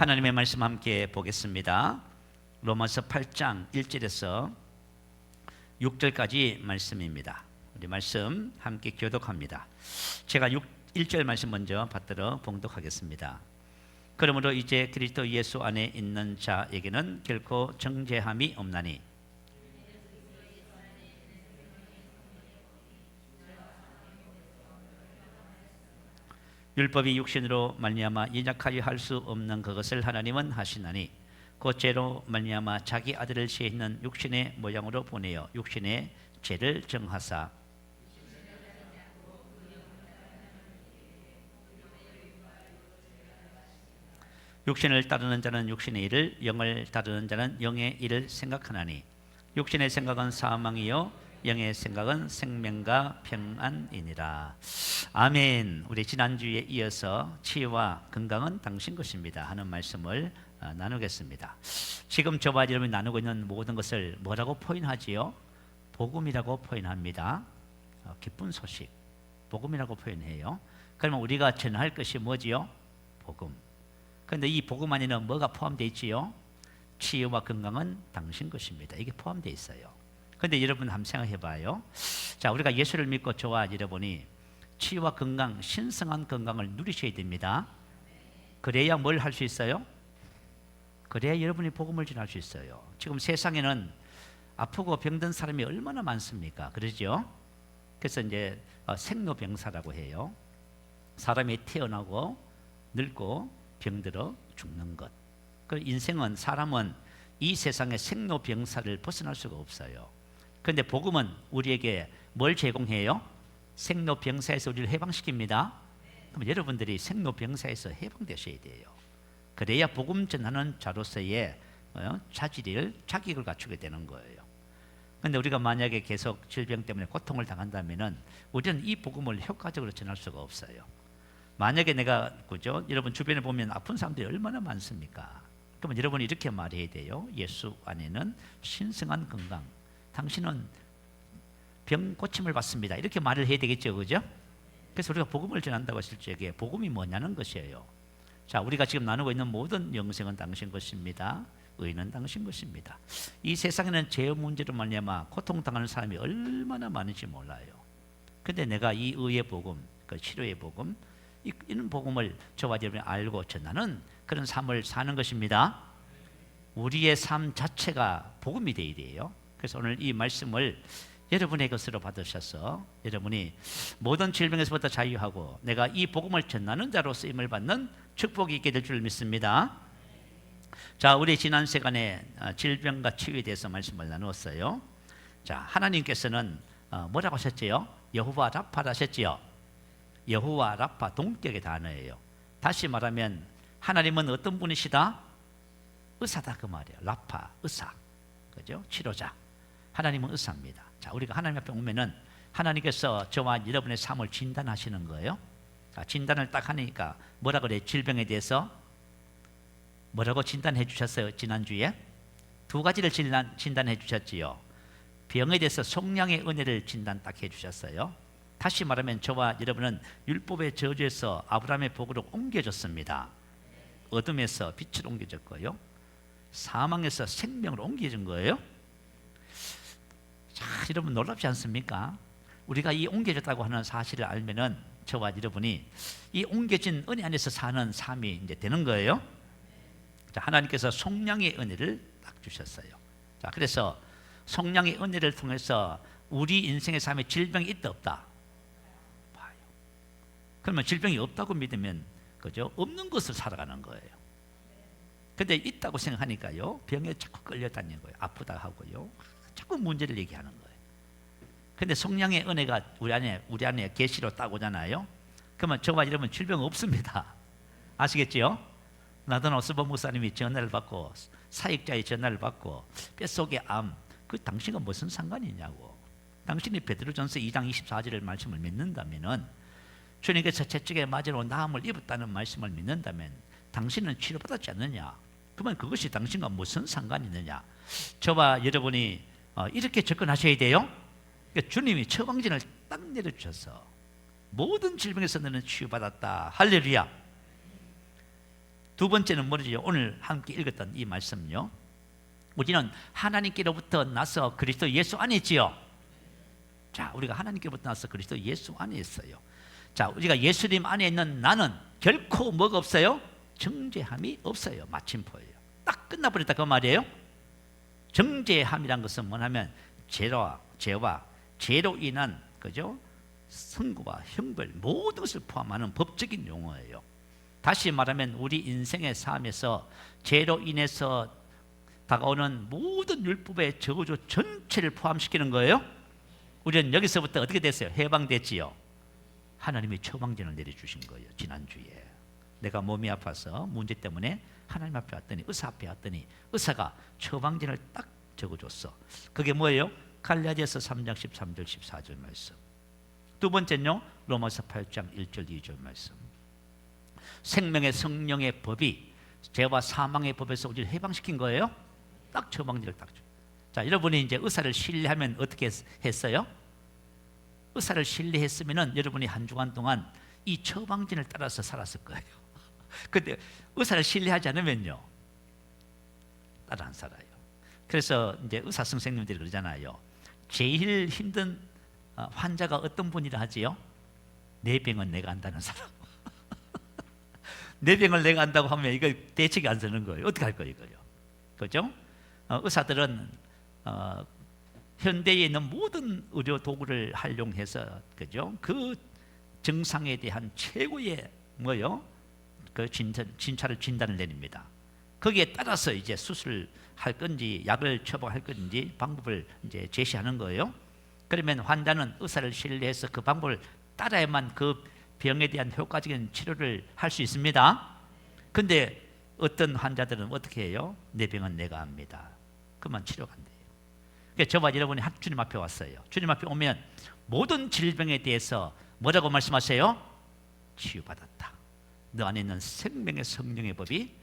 하나님의 말씀 함께 보겠습니다. 로마서 8장 1절에서 6절까지 말씀입니다. 우리 말씀 함께 교독합니다. 제가 1절 말씀 먼저 받들어 봉독하겠습니다. 그러므로 이제 그리스도 예수 안에 있는 자에게는 결코 정죄함이 없나니 율법이 육신으로 말미암아 연약하여 할 수 없는 그것을 하나님은 하시나니 곧 죄로 말미암아 자기 아들을 죄 있는 육신의 모양으로 보내어 육신의 죄를 정하사 육신을 따르는 자는 육신의 일을, 영을 따르는 자는 영의 일을 생각하나니 육신의 생각은 사망이요 영의 생각은 생명과 평안이니라. 아멘. 우리 지난주에 이어서 치유와 건강은 당신 것입니다 하는 말씀을 나누겠습니다. 지금 저와 여러분이 나누고 있는 모든 것을 뭐라고 표현하지요? 복음이라고 표현합니다. 기쁜 소식, 복음이라고 표현해요. 그러면 우리가 전할 것이 뭐지요? 복음. 그런데 이 복음 안에는 뭐가 포함되어 있지요? 치유와 건강은 당신 것입니다. 이게 포함되어 있어요. 그런데 여러분 한번 생각해 봐요. 자, 우리가 예수를 믿고 저와 여러분이 치유와 건강, 신성한 건강을 누리셔야 됩니다. 그래야 뭘 할 수 있어요? 그래야 여러분이 복음을 전할 수 있어요. 지금 세상에는 아프고 병든 사람이 얼마나 많습니까? 그러죠? 그래서 이제 생로병사라고 해요. 사람이 태어나고 늙고 병들어 죽는 것. 그 인생은 사람은 이 세상의 생로병사를 벗어날 수가 없어요. 그런데 복음은 우리에게 뭘 제공해요? 생로병사에서 우리를 해방시킵니다. 그럼 여러분들이 생로병사에서 해방되셔야 돼요. 그래야 복음 전하는 자로서의 자질을 갖추게 되는 거예요. 그런데 우리가 만약에 계속 질병 때문에 고통을 당한다면은 우리는 이 복음을 효과적으로 전할 수가 없어요. 만약에 내가 그죠? 여러분 주변에 보면 아픈 사람들이 얼마나 많습니까? 그러면 여러분이 이렇게 말해야 돼요. 예수 안에는 신성한 건강, 당신은 병 고침을 받습니다. 이렇게 말을 해야 되겠죠, 그죠? 그래서 우리가 복음을 전한다고 했을 적에 복음이 뭐냐는 것이에요. 자, 우리가 지금 나누고 있는 모든 영생은 당신 것입니다. 의는 당신 것입니다. 이 세상에는 죄 문제로 말미암아 고통당하는 사람이 얼마나 많은지 몰라요. 근데 내가 이 의의 복음, 그 치료의 복음, 이런 복음을 저와 여러분이 알고 전하는 그런 삶을 사는 것입니다. 우리의 삶 자체가 복음이 되어야 돼요. 그래서 오늘 이 말씀을 여러분의 것으로 받으셔서 여러분이 모든 질병에서부터 자유하고 내가 이 복음을 전하는 자로 쓰임을 받는 축복이 있게 될 줄 믿습니다. 자, 우리 지난 시간에 질병과 치유에 대해서 말씀을 나누었어요. 자, 하나님께서는 뭐라고 하셨지요? 여호와 라파라 하셨지요. 여호와 라파, 동격의 단어예요. 다시 말하면 하나님은 어떤 분이시다? 의사다 그 말이에요. 라파, 의사, 그죠? 치료자. 하나님은 의사입니다. 자, 우리가 하나님 앞에 오면은 하나님께서 저와 여러분의 삶을 진단하시는 거예요. 자, 진단을 딱 하니까 뭐라 그래요? 질병에 대해서 뭐라고 진단해 주셨어요? 지난주에 두 가지를 진단해 주셨지요. 병에 대해서 속량의 은혜를 진단 딱 해주셨어요. 다시 말하면 저와 여러분은 율법의 저주에서 아브라함의 복으로 옮겨졌습니다. 어둠에서 빛으로 옮겨졌고요, 사망에서 생명으로 옮겨진 거예요. 자, 여러분 놀랍지 않습니까? 우리가 이 옮겨졌다고 하는 사실을 알면은 저와 여러분이 이 옮겨진 은혜 안에서 사는 삶이 이제 되는 거예요. 자, 하나님께서 속량의 은혜를 딱 주셨어요. 자, 그래서 속량의 은혜를 통해서 우리 인생의 삶에 질병이 있다 없다 봐요. 그러면 질병이 없다고 믿으면 그죠? 없는 것을 살아가는 거예요. 근데 있다고 생각하니까요, 병에 자꾸 끌려다니는 거예요. 아프다 하고요, 자꾸 문제를 얘기하는 거예요. 근데 속량의 은혜가 우리 안에 계시로 딱 오잖아요. 그러면 저와 여러분 질병 없습니다. 아시겠지요? 나던 오스보 목사님이 전화를 받고, 사역자의 전화를 받고, 뼛속에 암, 그 당신과 무슨 상관이냐고. 당신이 베드로전서 2장 24절의 말씀을 믿는다면은, 주님께서 채찍에 맞으러 나음을 입었다는 말씀을 믿는다면 당신은 치료받았지 않느냐? 그러면 그것이 당신과 무슨 상관이 있느냐? 저와 여러분이 이렇게 접근하셔야 돼요. 그러니까 주님이 처방전을 딱 내려주셔서 모든 질병에서 너는 치유받았다. 할렐루야. 두 번째는 뭐죠? 오늘 함께 읽었던 이 말씀요. 우리는 하나님께로부터 나서 그리스도 예수 안에 있지요. 자, 우리가 하나님께로부터 나서 그리스도 예수 안에 있어요. 자, 우리가 예수님 안에 있는 나는 결코 뭐가 없어요? 정죄함이 없어요. 마침표예요. 딱 끝나버렸다 그 말이에요. 정죄함이란 것은 뭐냐면 죄와 죄로 인한 그죠? 선고와 형벌 모든 것을 포함하는 법적인 용어예요. 다시 말하면 우리 인생의 삶에서 죄로 인해서 다가오는 모든 율법의 저주 전체를 포함시키는 거예요. 우리는 여기서부터 어떻게 됐어요? 해방됐지요. 하나님이 처방전을 내려주신 거예요. 지난주에 내가 몸이 아파서 문제 때문에 하나님 앞에 왔더니, 의사 앞에 왔더니 의사가 처방전을 딱 적어줬어. 그게 뭐예요? 갈라디아서 3장 13절 14절 말씀. 두 번째는요, 로마서 8장 1절 2절 말씀. 생명의 성령의 법이 죄와 사망의 법에서 우리를 해방시킨 거예요. 딱 처방전을 딱 줘. 자, 여러분이 이제 의사를 신뢰하면 어떻게 했어요? 의사를 신뢰했으면은 여러분이 한 주간 동안 이 처방전을 따라서 살았을 거예요. 근데 의사를 신뢰하지 않으면요, 따라 안 살아요. 그래서 이제 의사 선생님들이 그러잖아요. 제일 힘든 환자가 어떤 분이라 하지요? 내 병은 내가 안다는 사람. 내 병을 내가 안다고 하면 이거 대책이 안 서는 거예요. 어떻게 할 거예요, 이거요? 그죠? 의사들은 현대에 있는 모든 의료 도구를 활용해서, 그죠? 그 증상에 대한 최고의 뭐요? 그 진단을 내립니다. 거기에 따라서 이제 수술할 건지 약을 처방할 건지 방법을 이제 제시하는 거예요. 그러면 환자는 의사를 신뢰해서 그 방법을 따라야만 그 병에 대한 효과적인 치료를 할 수 있습니다. 근데 어떤 환자들은 어떻게 해요? 내 병은 내가 압니다. 그만 치료가 안 돼요. 그러니까 저와 여러분이 주님 앞에 왔어요. 주님 앞에 오면 모든 질병에 대해서 뭐라고 말씀하세요? 치유받았다. 너 안에 있는 생명의 성령의 법이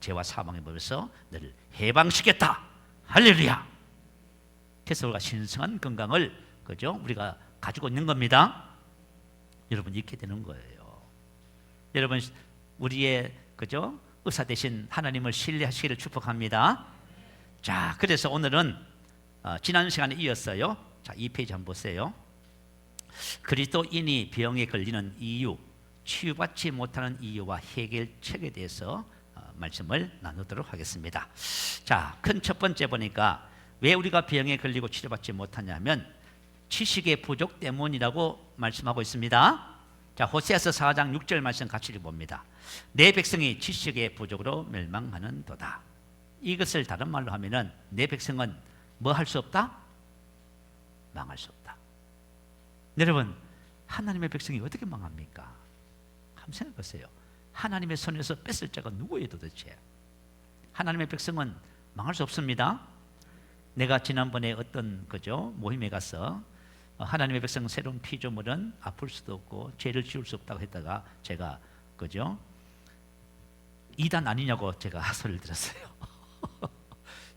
죄와 사망의 법에서 너를 해방시켰다. 할렐루야. 그래서 우리가 신성한 건강을, 그죠? 우리가 가지고 있는 겁니다. 여러분, 이렇게 되는 거예요. 여러분, 우리의, 그죠? 의사 대신 하나님을 신뢰하시기를 축복합니다. 자, 그래서 오늘은 지난 시간에 이었어요. 자, 이 페이지 한번 보세요. 그리스도인이 병에 걸리는 이유, 치유받지 못하는 이유와 해결책에 대해서 말씀을 나누도록 하겠습니다. 자, 큰 첫 번째 보니까 왜 우리가 병에 걸리고 치료받지 못하냐면 지식의 부족 때문이라고 말씀하고 있습니다. 자, 호세아서 4장 6절 말씀 같이 읽어봅니다. 내 백성이 지식의 부족으로 멸망하는도다. 이것을 다른 말로 하면은 내 백성은 뭐 할 수 없다? 망할 수 없다. 여러분, 하나님의 백성이 어떻게 망합니까? 한번 생각해 보세요. 하나님의 손에서 뺏을 자가 누구예요 도대체? 하나님의 백성은 망할 수 없습니다. 내가 지난번에 어떤 그죠 모임에 가서 하나님의 백성 새로운 피조물은 아플 수도 없고 죄를 지을 수 없다고 했다가 제가 그죠 이단 아니냐고 제가 소리를 들었어요.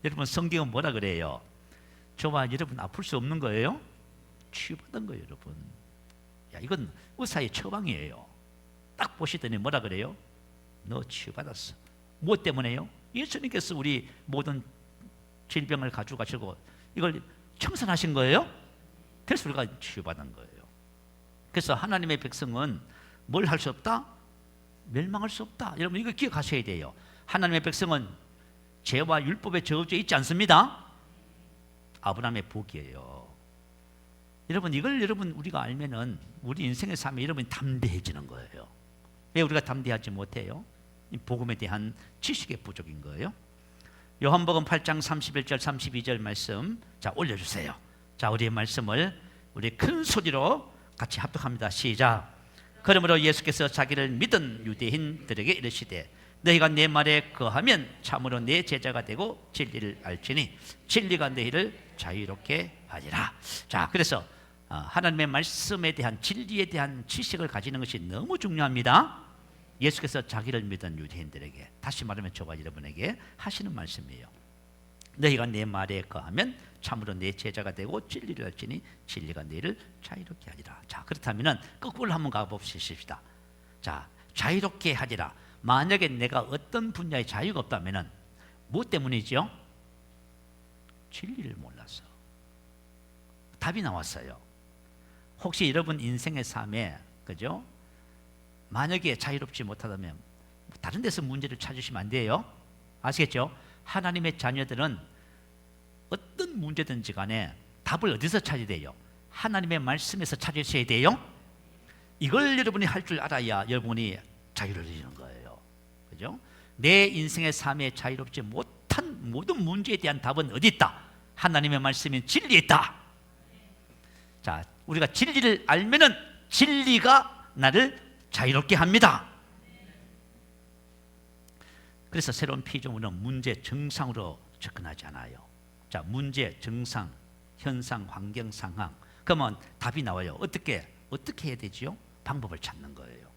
여러분, 성경은 뭐라 그래요? 저와 여러분 아플 수 없는 거예요? 치유받은 거예요, 여러분. 야, 이건 의사의 처방이에요. 딱 보시더니 뭐라 그래요? 너 치유받았어. 무엇 때문에요? 예수님께서 우리 모든 질병을 가지고 가시고 이걸 청산하신 거예요. 그래서 우리가 치유받은 거예요. 그래서 하나님의 백성은 뭘 할 수 없다? 멸망할 수 없다. 여러분, 이거 기억하셔야 돼요. 하나님의 백성은 죄와 율법의 저주에 있지 않습니다. 아브라함의 복이에요. 여러분, 이걸 우리가 알면은 우리 인생의 삶에 여러분이 담대해지는 거예요. 왜 우리가 담대하지 못해요? 이 복음에 대한 지식의 부족인 거예요. 요한복음 8장 31절 32절 말씀 자 올려주세요. 자, 우리의 말씀을 우리 큰 소리로 같이 합독합니다. 시작. 그러므로 예수께서 자기를 믿은 유대인들에게 이르시되 너희가 내 말에 거하면 참으로 내 제자가 되고 진리를 알지니 진리가 너희를 자유롭게 하리라. 자, 그래서 하나님의 말씀에 대한 진리에 대한 지식을 가지는 것이 너무 중요합니다. 예수께서 자기를 믿은 유대인들에게, 다시 말하면 저와 여러분에게 하시는 말씀이에요. 너희가 내 말에 거하면 참으로 내 제자가 되고 진리를 알지니 진리가 너희를 자유롭게 하리라. 자, 그렇다면 거꾸로 한번 가봅시다. 자, 자유롭게 하리라. 만약에 내가 어떤 분야에 자유가 없다면 무엇 때문이죠? 진리를 몰라서. 답이 나왔어요. 혹시 여러분 인생의 삶에, 그죠? 만약에 자유롭지 못하다면 다른 데서 문제를 찾으시면 안 돼요. 아시겠죠? 하나님의 자녀들은 어떤 문제든지 간에 답을 어디서 찾아야 돼요? 하나님의 말씀에서 찾으셔야 돼요. 이걸 여러분이 할 줄 알아야 여러분이 자유를 누리는 거예요. 그죠? 내 인생의 삶에 자유롭지 못한 모든 문제에 대한 답은 어디 있다? 하나님의 말씀인 진리에 있다. 자, 우리가 진리를 알면은 진리가 나를 자유롭게 합니다. 그래서 새로운 피조물은 문제 증상으로 접근하지 않아요. 자, 문제, 증상, 현상, 환경, 상황. 그러면 답이 나와요. 어떻게 해야 되지요? 방법을 찾는 거예요.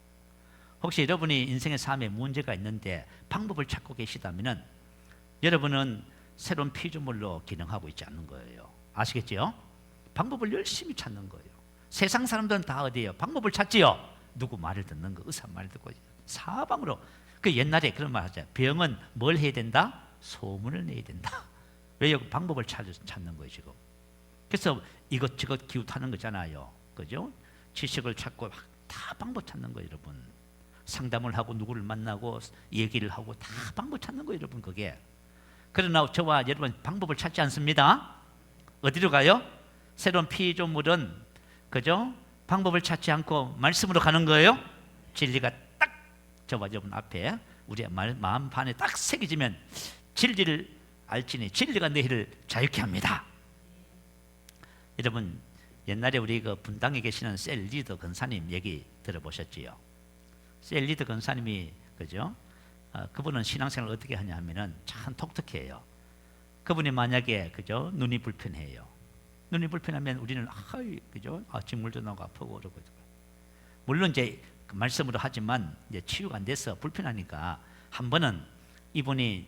혹시 여러분이 인생의 삶에 문제가 있는데 방법을 찾고 계시다면 여러분은 새로운 피조물로 기능하고 있지 않는 거예요. 아시겠죠? 방법을 열심히 찾는 거예요. 세상 사람들은 다 어디예요? 방법을 찾지요. 누구 말을 듣는 거, 의사 말 듣고 사방으로. 그 옛날에 그런 말 하잖아요. 병은 뭘 해야 된다? 소문을 내야 된다. 왜요? 방법을 찾는 거예요 지금. 그래서 이것저것 기웃하는 거잖아요. 그죠? 지식을 찾고 다 방법 찾는 거예요 여러분. 상담을 하고 누구를 만나고 얘기를 하고 다 방법 찾는 거예요 여러분. 그게. 그러나 저와 여러분 방법을 찾지 않습니다. 어디로 가요? 새로운 피조물은, 그죠? 방법을 찾지 않고 말씀으로 가는 거예요. 진리가 딱 저와 여러분 앞에 우리의 마음 판에 딱 새겨지면 진리를 알지니 진리가 너희를 자유케 합니다. 여러분 옛날에 우리 그 분당에 계시는 셀 리더 권사님 얘기 들어보셨지요? 셀 리더 권사님이, 그죠? 그분은 신앙생활을 어떻게 하냐 하면은 참 독특해요. 그분이 만약에, 그죠? 눈이 불편해요. 눈이 불편하면 우리는 그죠? 직물도 나고 아프고 그러고. 물론 이제 그 말씀으로 하지만 이제 치유가 안 돼서 불편하니까 한 번은 이분이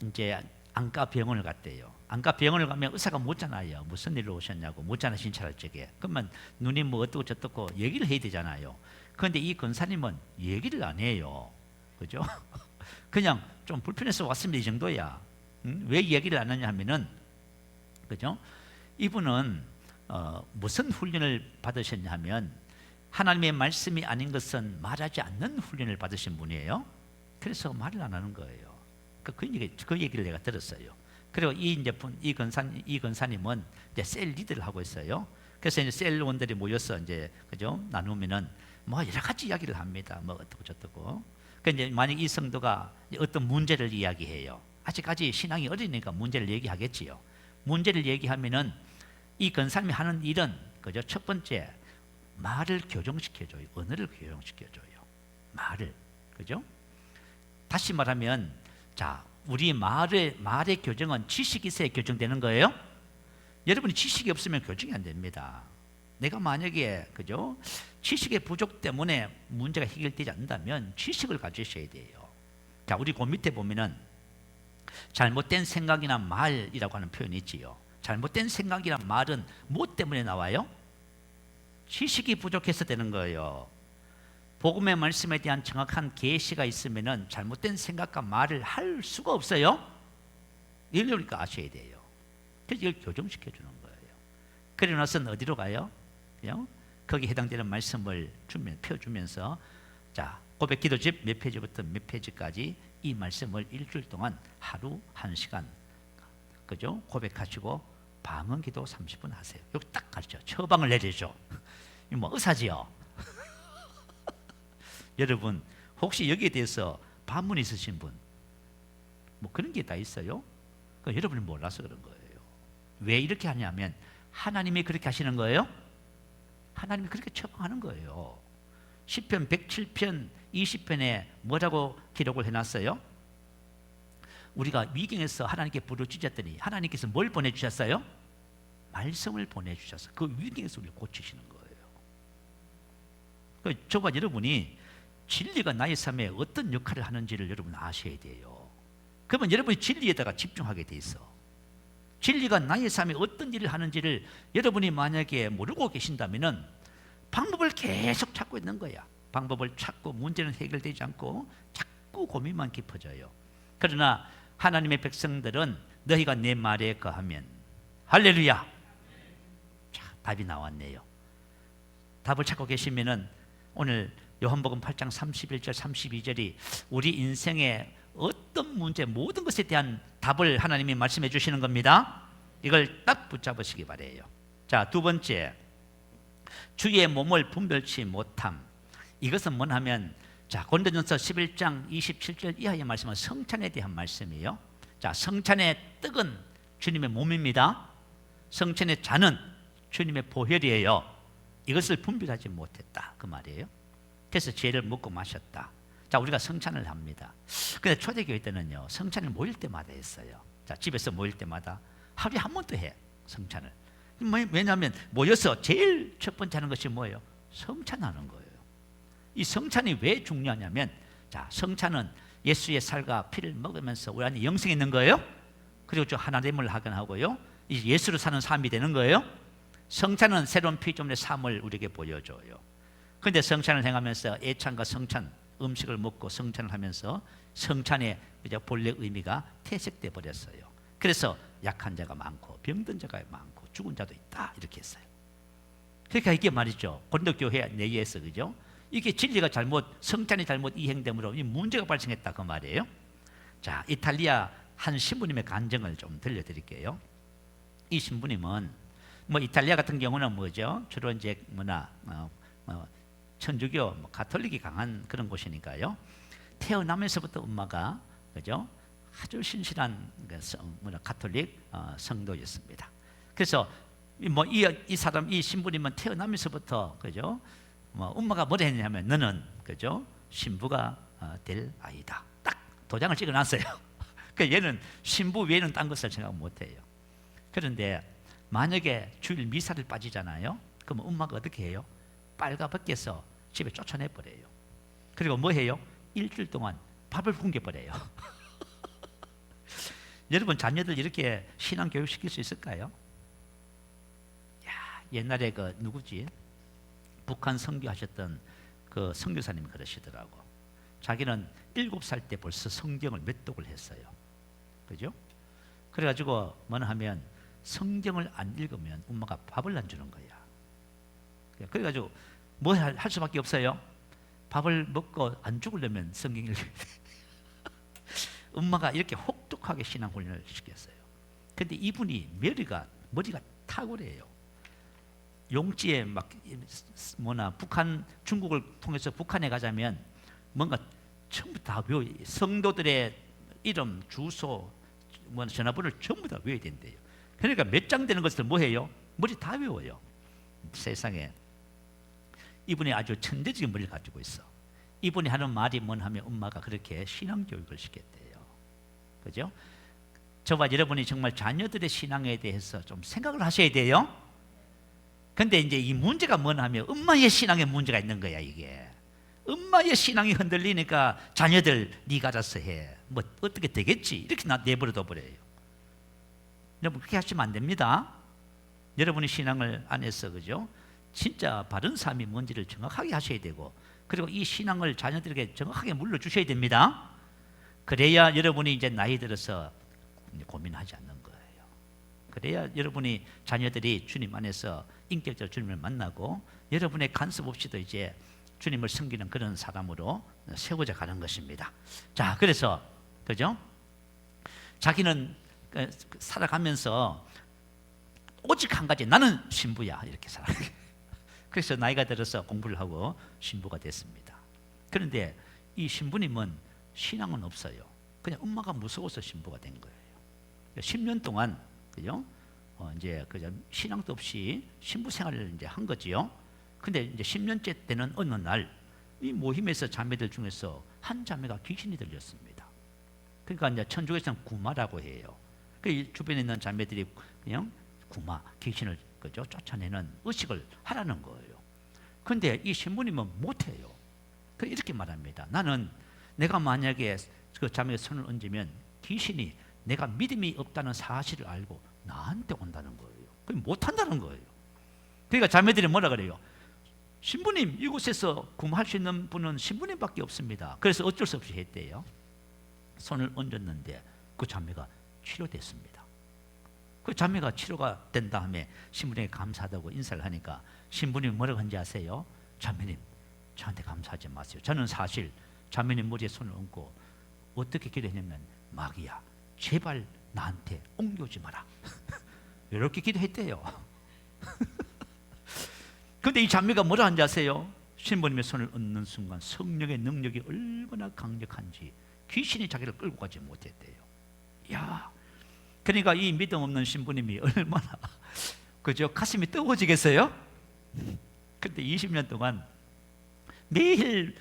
이제 안과 병원을 갔대요. 안과 병원을 가면 의사가 묻잖아요. 무슨 일로 오셨냐고. 묻잖아 진찰할 적에. 그러면 눈이 뭐 어떻고 저떻고 얘기를 해야 되잖아요. 그런데 이 권사님은 얘기를 안 해요. 그죠? 그냥 좀 불편해서 왔습니다 이 정도야. 왜 얘기를 안 하냐 하면은, 그죠? 이분은 무슨 훈련을 받으셨냐 하면 하나님의 말씀이 아닌 것은 말하지 않는 훈련을 받으신 분이에요. 그래서 말을 안 하는 거예요. 그 얘기를 내가 들었어요. 그리고 이 권사님은 이제 셀 리더를 하고 있어요. 그래서 이제 셀원들이 모여서 이제, 그죠? 나누면은 뭐 여러 가지 이야기를 합니다. 뭐 어떻고 저떻고. 그러니까 이제 만약 이 성도가 어떤 문제를 이야기해요. 아직까지 신앙이 어리니까 문제를 얘기하겠지요. 문제를 얘기하면은 이 권사님이 하는 일은, 그죠? 첫 번째 말을 교정시켜줘요. 언어를 교정시켜줘요. 말을, 그죠? 다시 말하면, 자, 우리 말의 교정은 지식이 있어야 교정되는 거예요. 여러분이 지식이 없으면 교정이 안 됩니다. 내가 만약에, 그죠? 지식의 부족 때문에 문제가 해결되지 않는다면 지식을 가지셔야 돼요. 자, 우리 그 밑에 보면은 잘못된 생각이나 말이라고 하는 표현이 있지요. 잘못된 생각이나 말은 무엇 때문에 나와요? 지식이 부족해서 되는 거예요. 복음의 말씀에 대한 정확한 계시가 있으면은 잘못된 생각과 말을 할 수가 없어요. 이걸 우리가 아셔야 돼요. 그래서 이걸 교정시켜 주는 거예요. 그러고 나서는 어디로 가요? 그냥 거기에 해당되는 말씀을 펴주면서, 자, 고백 기도집 몇 페이지부터 몇 페이지까지 이 말씀을 일주일 동안 하루 1시간, 그죠? 고백하시고 방언 기도 30분 하세요. 여기 딱 가르쳐. 처방을 내리죠. 이거 뭐 의사지요. 여러분 혹시 여기에 대해서 반문 있으신 분, 뭐 그런 게 다 있어요? 그러니까 여러분이 몰라서 그런 거예요. 왜 이렇게 하냐면 하나님이 그렇게 하시는 거예요. 하나님이 그렇게 처방하는 거예요. 시편 107편 20편에 뭐라고 기록을 해놨어요? 우리가 위경에서 하나님께 부르짖었더니 하나님께서 뭘 보내주셨어요? 말씀을 보내주셔서 그 위경에서 우리를 고치시는 거예요. 저와 여러분이 진리가 나의 삶에 어떤 역할을 하는지를 여러분 아셔야 돼요. 그러면 여러분이 진리에다가 집중하게 돼 있어. 진리가 나의 삶에 어떤 일을 하는지를 여러분이 만약에 모르고 계신다면은 방법을 계속 찾고 있는 거야. 방법을 찾고 문제는 해결되지 않고 자꾸 고민만 깊어져요. 그러나 하나님의 백성들은 너희가 내 말에 거하면, 할렐루야. 자, 답이 나왔네요. 답을 찾고 계시면은 오늘 요한복음 8장 31절 32절이 우리 인생의 어떤 문제, 모든 것에 대한 답을 하나님이 말씀해 주시는 겁니다. 이걸 딱 붙잡으시기 바래요. 자, 두 번째, 주의 몸을 분별치 못함. 이것은 뭐냐면, 자, 고린도전서 11장 27절 이하의 말씀은 성찬에 대한 말씀이에요. 자, 성찬의 떡은 주님의 몸입니다. 성찬의 잔은 주님의 보혈이에요. 이것을 분별하지 못했다, 그 말이에요. 그래서 죄를 먹고 마셨다. 자, 우리가 성찬을 합니다. 근데 초대교회 때는요, 성찬을 모일 때마다 했어요. 자, 집에서 모일 때마다 하루에 한 번 더 해, 성찬을. 왜냐하면 모여서 제일 첫 번째 하는 것이 뭐예요? 성찬하는 거예요. 이 성찬이 왜 중요하냐면, 자, 성찬은 예수의 살과 피를 먹으면서 우리 안에 영생이 있는 거예요. 그리고 저 하나됨을 하게 하고요, 이 예수로 사는 삶이 되는 거예요. 성찬은 새로운 피조물의 삶을 우리에게 보여줘요. 그런데 성찬을 행하면서 애찬과 성찬, 음식을 먹고 성찬을 하면서 성찬의 본래 의미가 퇴색돼 버렸어요. 그래서 약한 자가 많고 병든 자가 많고 죽은 자도 있다, 이렇게 했어요. 그러니까 이게 말이죠, 고린도 교회 내에서, 그죠? 이게 진리가 잘못, 성찬이 잘못 이행됨으로 이 문제가 발생했다, 그 말이에요. 자, 이탈리아 한 신부님의 간증을 좀 들려드릴게요. 이 신부님은 뭐 이탈리아 같은 경우는 뭐죠? 주로 이제 천주교, 가톨릭이 강한 그런 곳이니까요. 태어나면서부터 엄마가, 그죠? 아주 신실한 가톨릭 성도였습니다. 그래서 이 사람, 이 신부님은 태어나면서부터, 그죠? 엄마가 뭐라 했냐면, 너는, 그죠? 신부가 될 아이다. 딱 도장을 찍어놨어요. 그 얘는 신부 외에는 딴 것을 생각 못해요. 그런데 만약에 주일 미사를 빠지잖아요. 그럼 엄마가 어떻게 해요? 빨가벗겨서 집에 쫓아내 버려요. 그리고 뭐 해요? 일주일 동안 밥을 굶겨 버려요. 여러분, 자녀들 이렇게 신앙 교육 시킬 수 있을까요? 야, 옛날에 그 누구지? 북한 선교하셨던 그 선교사님이 그러시더라고. 자기는 7살 때 벌써 성경을 몇 독을 했어요. 그죠? 그래가지고 뭐냐 하면, 성경을 안 읽으면 엄마가 밥을 안 주는 거야. 그래가지고 뭐 할 수밖에 없어요. 밥을 먹고 안 죽으려면 성경을 읽어야 돼. 엄마가 이렇게 혹독하게 신앙 훈련을 시켰어요. 근데 이분이 머리가 탁월해요. 용지에 막 북한, 중국을 통해서 북한에 가자면 뭔가 전부 다 외워요. 성도들의 이름, 주소, 전화번호를 전부 다 외워야 된대요. 그러니까 몇 장 되는 것을 뭐 해요? 머리 다 외워요. 세상에, 이분이 아주 천재적인 머리를 가지고 있어. 이분이 하는 말이 뭔 하면, 엄마가 그렇게 신앙교육을 시켰대요. 그죠? 저와 여러분이 정말 자녀들의 신앙에 대해서 좀 생각을 하셔야 돼요. 근데 이제 이 문제가 뭐냐 하면, 엄마의 신앙에 문제가 있는 거야. 이게 엄마의 신앙이 흔들리니까 자녀들 네가 알아서 해, 뭐 어떻게 되겠지, 이렇게 내버려 둬버려요. 여러분, 그렇게 하시면 안 됩니다. 여러분의 신앙을 안에서, 그죠? 진짜 바른 삶이 뭔지를 정확하게 하셔야 되고, 그리고 이 신앙을 자녀들에게 정확하게 물려주셔야 됩니다. 그래야 여러분이 이제 나이 들어서 고민하지 않는 거예요. 그래야 여러분이, 자녀들이 주님 안에서 인격적으로 주님을 만나고 여러분의 간섭 없이도 이제 주님을 섬기는 그런 사람으로 세워져 가는 것입니다. 자, 그래서, 그죠? 자기는 살아가면서 오직 한 가지, 나는 신부야, 이렇게 살아요. 그래서 나이가 들어서 공부를 하고 신부가 됐습니다. 그런데 이 신부님은 신앙은 없어요. 그냥 엄마가 무서워서 신부가 된 거예요. 10년 동안, 그죠? 이제 그냥 신앙도 없이 신부 생활을 이제 한 거지요. 근데 이제 10년째 되는 어느 날, 이 모임에서 자매들 중에서 한 자매가 귀신이 들렸습니다. 그러니까 이제 천주교에서는 구마라고 해요. 그 주변에 있는 자매들이 그냥 구마, 귀신을, 그죠? 쫓아내는 의식을 하라는 거예요. 그런데 이 신부님은 못해요. 이렇게 말합니다. 나는, 내가 만약에 그 자매에 손을 얹으면 귀신이 내가 믿음이 없다는 사실을 알고 나한테 온다는 거예요. 그럼 못한다는 거예요. 그러니까 자매들이 뭐라 그래요? 신부님, 이곳에서 구할 수 있는 분은 신부님밖에 없습니다. 그래서 어쩔 수 없이 했대요. 손을 얹었는데 그 자매가 치료됐습니다. 그 자매가 치료가 된 다음에 신부님에게 감사하다고 인사를 하니까 신부님이 뭐라고 한지 아세요? 자매님, 저한테 감사하지 마세요. 저는 사실 자매님 머리에 손을 얹고 어떻게 기도했냐면, 마귀야, 제발 나한테 옮겨오지 마라. 이렇게 기도했대요. 그런데 이 자매가 뭐라 한지 아세요? 신부님의 손을 얹는 순간 성령의 능력이 얼마나 강력한지 귀신이 자기를 끌고 가지 못했대요. 야, 그러니까 이 믿음 없는 신부님이 얼마나 그죠? 가슴이 뜨거워지겠어요? 그런데 20년 동안 매일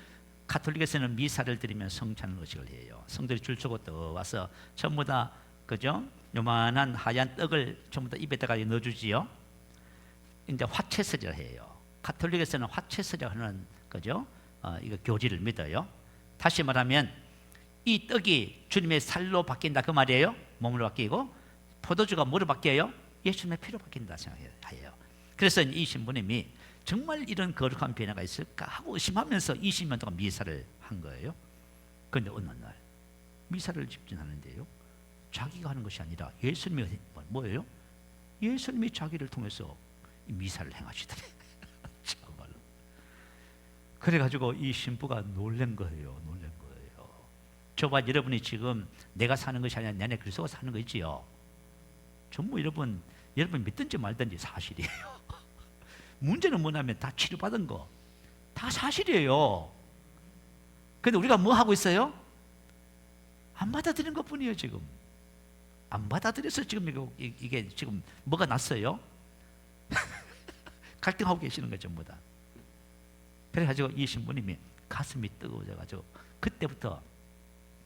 가톨릭에서는 미사를 드리면 성찬 의식을 해요. 성들이 줄 서고 또 와서 전부 다 그죠? 요만한 하얀 떡을 전부 다 입에다가 넣어주지요. 이제 화채서리를 해요. 가톨릭에서는 화채서리를 하는 거죠. 이거 교리를 믿어요. 다시 말하면 이 떡이 주님의 살로 바뀐다 그 말이에요. 몸으로 바뀌고 포도주가 뭐로 바뀌어요? 예수님의 피로 바뀐다 생각해요. 그래서 이 신부님이 정말 이런 거룩한 변화가 있을까 하고 의심하면서 20년 동안 미사를 한 거예요. 그런데 어느 날 미사를 집진하는데요, 자기가 하는 것이 아니라 예수님이 뭐예요? 예수님이 자기를 통해서 이 미사를 행하시더래. 정말로. 그래가지고 이 신부가 놀란 거예요. 저와 여러분이 지금 내가 사는 것이 아니라 내 안에 그리스도가 사는 거 있지요. 전부 여러분 믿든지 말든지 사실이에요. 문제는 뭐냐면 다 치료받은 거 다 사실이에요. 그런데 우리가 뭐 하고 있어요? 안 받아들이는 것뿐이에요. 지금 안 받아들여서 지금 이게 지금 뭐가 났어요? 갈등하고 계시는 거죠, 전부 다. 그래가지고 이 신부님이 가슴이 뜨거워져가지고 그때부터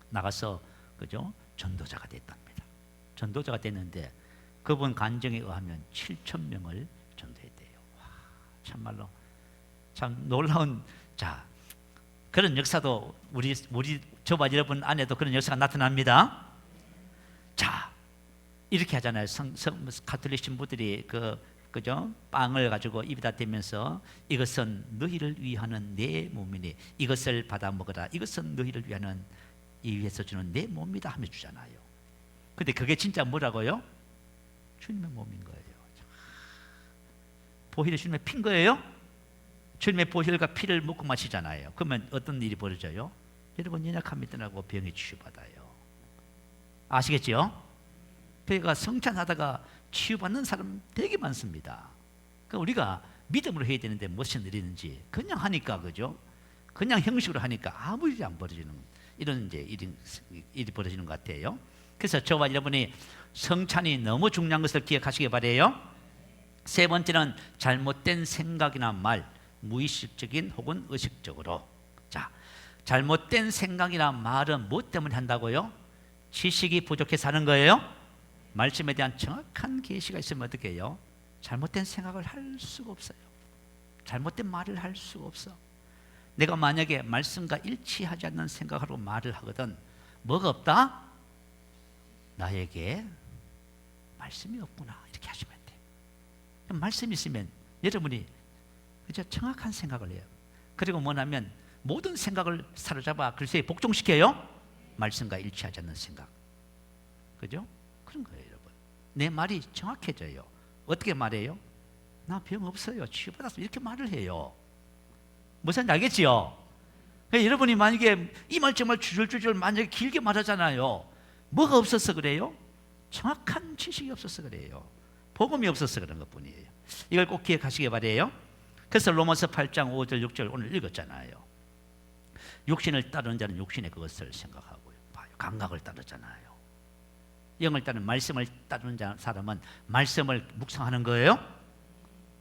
나가서 그죠? 전도자가 됐답니다. 전도자가 됐는데 그분 간증에 의하면 7,000명을 전도했대요. 와, 참말로 참 놀라운, 자, 그런 역사도 우리 저와 여러분 안에도 그런 역사가 나타납니다. 자, 이렇게 하잖아요. 가톨릭 신부들이 그죠? 빵을 가지고 입에다 대면서 이것은 너희를 위하는 내 몸이니 이것을 받아 먹어라. 이것은 너희를 위하는 이 위에서 주는 내 몸이다 하며 주잖아요. 근데 그게 진짜 뭐라고요? 주님의 몸인 거예요. 보혈이 주님의 피인 거예요? 주님의 보혈과 피를 묻고 마시잖아요. 그러면 어떤 일이 벌어져요? 여러분 연약함이 떠나고 병이 치유받아요. 아시겠죠? 그러니까 성찬하다가 치유받는 사람 되게 많습니다. 그러니까 우리가 믿음으로 해야 되는데 무엇이 느리는지 그냥 하니까, 그죠? 그냥 형식으로 하니까 아무 일이 안 벌어지는 이런 이제 일이 벌어지는 것 같아요. 그래서 저와 여러분이 성찬이 너무 중요한 것을 기억하시기 바라요. 세 번째는 잘못된 생각이나 말, 무의식적인 혹은 의식적으로. 자, 잘못된 생각이나 말은 무엇 때문에 한다고요? 지식이 부족해서 하는 거예요. 말씀에 대한 정확한 계시가 있으면 어떻게 해요? 잘못된 생각을 할 수가 없어요. 잘못된 말을 할 수가 없어. 내가 만약에 말씀과 일치하지 않는 생각으로 말을 하거든, 뭐가 없다? 나에게 말씀이 없구나, 이렇게 하시면 돼요. 말씀이 있으면 여러분이 그저 정확한 생각을 해요. 그리고 뭐냐면 모든 생각을 사로잡아 글쎄 복종시켜요. 말씀과 일치하지 않는 생각, 그죠? 그런 거예요, 여러분. 내 말이 정확해져요. 어떻게 말해요? 나 병 없어요, 치유받았어, 이렇게 말을 해요. 무슨 알겠지요? 여러분이 만약에 이 말 정말 주절주절 만약에 길게 말하잖아요. 뭐가 없어서 그래요? 정확한 지식이 없어서 그래요. 복음이 없어서 그런 것뿐이에요. 이걸 꼭 기억하시기 바라요. 그래서 로마서 8장 5절 6절 오늘 읽었잖아요. 육신을 따르는 자는 육신의 그것을 생각하고요. 봐요, 감각을 따르잖아요. 영을 따르는 말씀을 따르는 사람은 말씀을 묵상하는 거예요.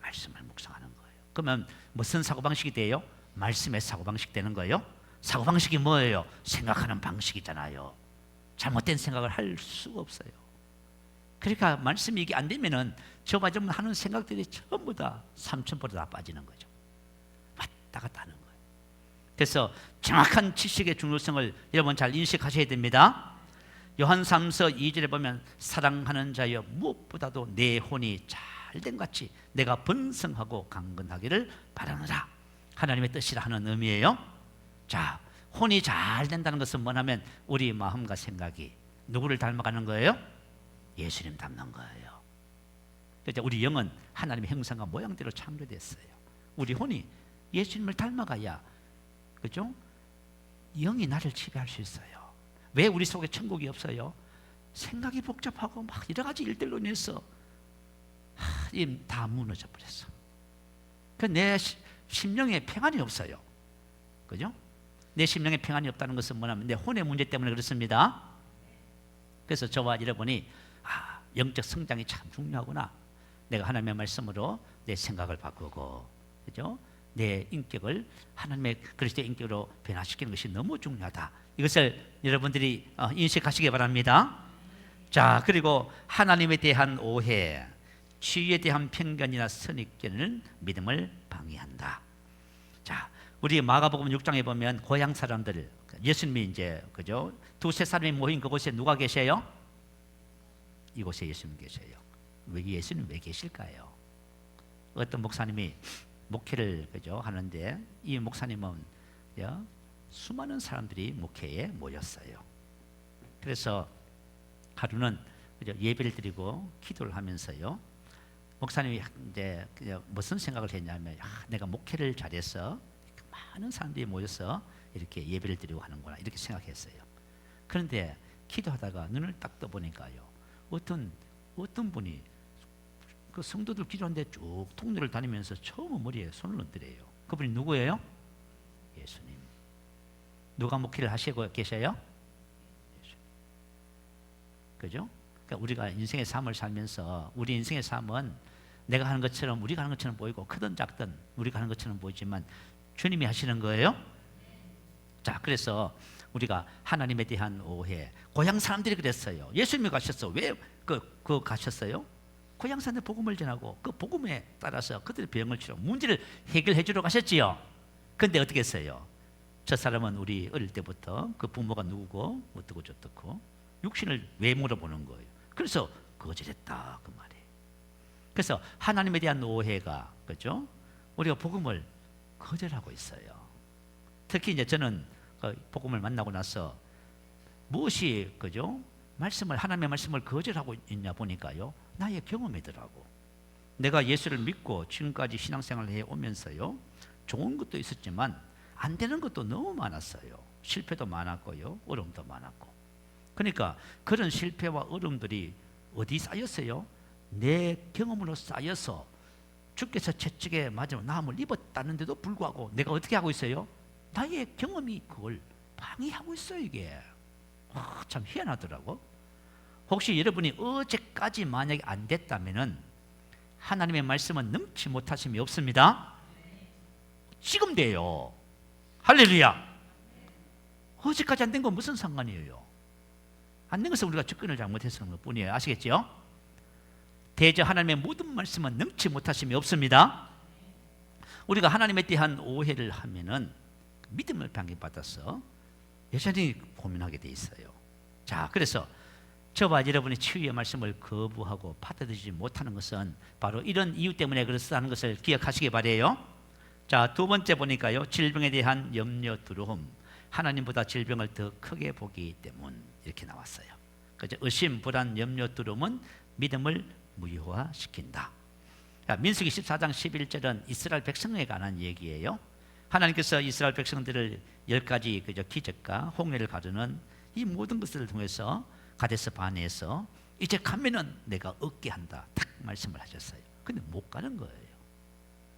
말씀을 묵상하는 거예요. 그러면 무슨 사고방식이 돼요? 말씀의 사고방식 되는 거예요. 사고방식이 뭐예요? 생각하는 방식이잖아요. 잘못된 생각을 할 수가 없어요. 그러니까 말씀이 이게 안 되면은 저와 좀 하는 생각들이 전부 다 3,000% 다 빠지는 거죠. 왔다 갔다 하는 거예요. 그래서 정확한 지식의 중요성을 여러분 잘 인식하셔야 됩니다. 요한 3서 2절에 보면 사랑하는 자여 무엇보다도 내 혼이 잘된 같이 내가 번성하고 강건하기를 바라노라. 하나님의 뜻이라 하는 의미예요. 자, 혼이 잘 된다는 것은 뭐냐면 우리 마음과 생각이 누구를 닮아가는 거예요? 예수님 닮는 거예요. 그래서 우리 영은 하나님의 형상과 모양대로 창조됐어요. 우리 혼이 예수님을 닮아가야, 그죠? 영이 나를 지배할 수 있어요. 왜 우리 속에 천국이 없어요? 생각이 복잡하고 막 여러 가지 일들로 인해서 다 무너져 버렸어. 내 심령에 평안이 없어요. 그죠? 내 심령에 평안이 없다는 것은 뭐냐면 내 혼의 문제 때문에 그렇습니다. 그래서 저와 여러분이 영적 성장이 참 중요하구나. 내가 하나님의 말씀으로 내 생각을 바꾸고, 그죠? 내 인격을 하나님의 그리스도의 인격으로 변화시키는 것이 너무 중요하다. 이것을 여러분들이 인식하시기 바랍니다. 자, 그리고 하나님에 대한 오해, 치유에 대한 편견이나 선입견은 믿음을 방해한다. 자, 우리 마가복음 6장에 보면 고향 사람들, 예수님이 이제, 그죠? 두세 사람이 모인 그곳에 누가 계세요? 이곳에 예수님 계세요. 왜 예수님 왜 계실까요? 어떤 목사님이 목회를, 그죠? 하는데 이 목사님은 수많은 사람들이 목회에 모였어요. 그래서 하루는, 그죠? 예배를 드리고 기도를 하면서요, 목사님이 이제 무슨 생각을 했냐면, 내가 목회를 잘해서 많은 사람들이 모여서 이렇게 예배를 드리고 하는구나, 이렇게 생각했어요. 그런데 기도하다가 눈을 딱 떠보니까요, 어떤 분이 그 성도들 기도하는데 쭉 통로를 다니면서 처음 머리에 손을 얹더래요. 그분이 누구예요? 예수님. 누가 목회를 하시고 계셔요? 예수님. 그죠? 그러니까 우리가 인생의 삶을 살면서 우리 인생의 삶은 내가 하는 것처럼, 우리가 하는 것처럼 보이고, 크든 작든 우리가 하는 것처럼 보이지만 주님이 하시는 거예요. 자, 그래서 우리가 하나님에 대한 오해, 고향 사람들이 그랬어요. 예수님이 가셨어. 왜 그 가셨어요? 고향 사람들 복음을 전하고 그 복음에 따라서 그들의 병을 치료, 문제를 해결해 주러 가셨지요. 그런데 어떻게 했어요? 저 사람은 우리 어릴 때부터 그 부모가 누구고 어떻고 저떻고 육신을 왜 물어보는 거예요. 그래서 거절했다, 그 말이. 그래서 하나님에 대한 오해가, 그죠? 우리가 복음을 거절하고 있어요. 특히 이제 저는 복음을 만나고 나서 무엇이, 그죠? 하나님의 말씀을 거절하고 있냐 보니까요, 나의 경험이더라고. 내가 예수를 믿고 지금까지 신앙생활을 해오면서요, 좋은 것도 있었지만 안 되는 것도 너무 많았어요. 실패도 많았고요, 어려움도 많았고. 그러니까 그런 실패와 어려움들이 어디 쌓였어요? 내 경험으로 쌓여서 주께서 채찍에 맞아 나음을 입었다는데도 불구하고 내가 어떻게 하고 있어요? 나의 경험이 그걸 방해하고 있어요. 이게 참 희한하더라고. 혹시 여러분이 어제까지 만약에 안 됐다면은 하나님의 말씀은 넘지 못하심이 없습니다. 지금 돼요. 할렐루야. 어제까지 안 된 건 무슨 상관이에요? 안 된 것은 우리가 접근을 잘못해서 그런 것뿐이에요. 아시겠죠? 대저 하나님의 모든 말씀은 넘지 못하심이 없습니다. 우리가 하나님에 대한 오해를 하면은 믿음을 방해받아서 여전히 고민하게 돼 있어요. 자, 그래서 저와 여러분이 치유의 말씀을 거부하고 받아들이지 못하는 것은 바로 이런 이유 때문에 그렇다는 것을 기억하시기 바래요. 자, 두 번째 보니까요, 질병에 대한 염려, 두려움, 하나님보다 질병을 더 크게 보기 때문, 이렇게 나왔어요. 그죠? 의심, 불안, 염려, 두려움은 믿음을 무효화시킨다. 자, 민수기 14장 11절은 이스라엘 백성에 관한 얘기예요. 하나님께서 이스라엘 백성들을 10가지 그저 기적과 홍해를 가르는 이 모든 것을 통해서 가데스 바네에서 이제 가면은 내가 얻게 한다, 딱 말씀을 하셨어요. 근데 못 가는 거예요.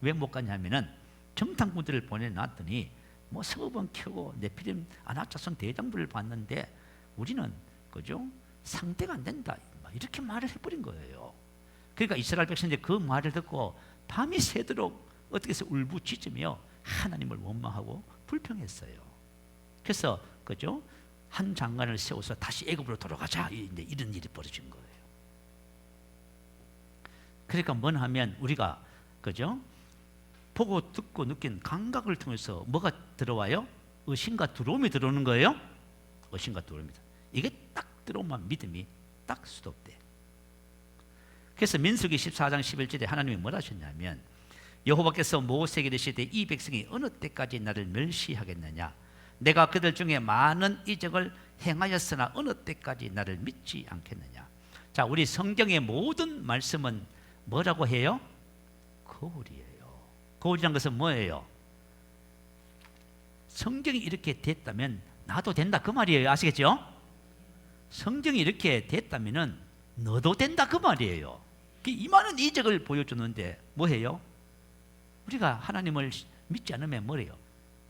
왜 못 가냐면은 정탐꾼들을 보내놨더니 뭐 서번 켜고 네피림 아낙자손 대장부를 봤는데 우리는, 그죠? 상대가 안 된다, 이렇게 말을 해버린 거예요. 그러니까 이스라엘 백성들이 그 말을 듣고 밤이 새도록 어떻게 해서 울부짖으며 하나님을 원망하고 불평했어요. 그래서, 그죠? 한 장관을 세워서 다시 애굽으로 돌아가자, 이런 일이 벌어진 거예요. 그러니까 뭔 하면 우리가, 그죠? 보고 듣고 느낀 감각을 통해서 뭐가 들어와요? 의심과 두려움이 들어오는 거예요. 의심과 두려움이. 이게 딱 들어오면 믿음이 딱 스톱돼. 그래서 민수기 14장 11절에 하나님이 뭐라 하셨냐면, 여호와께서 모세에게 이르시되 이 백성이 어느 때까지 나를 멸시하겠느냐? 내가 그들 중에 많은 이적을 행하였으나 어느 때까지 나를 믿지 않겠느냐? 자, 우리 성경의 모든 말씀은 뭐라고 해요? 거울이에요. 거울이란 것은 뭐예요? 성경이 이렇게 됐다면 나도 된다 그 말이에요. 아시겠죠? 성경이 이렇게 됐다면 너도 된다 그 말이에요. 이 많은 이적을 보여주는데 뭐해요? 우리가 하나님을 믿지 않으면 뭐래요?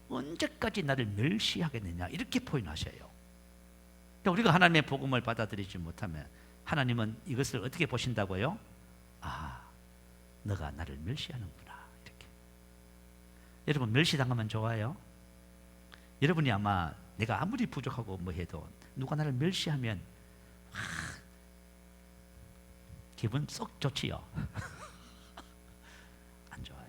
언제까지 나를 멸시하겠느냐 이렇게 표현하셔요. 그러니까 우리가 하나님의 복음을 받아들이지 못하면 하나님은 이것을 어떻게 보신다고요? 아, 너가 나를 멸시하는구나 이렇게. 여러분 멸시당하면 좋아요? 여러분이 아마 내가 아무리 부족하고 뭐 해도 누가 나를 멸시하면 기분 썩 좋지요. 안 좋아요.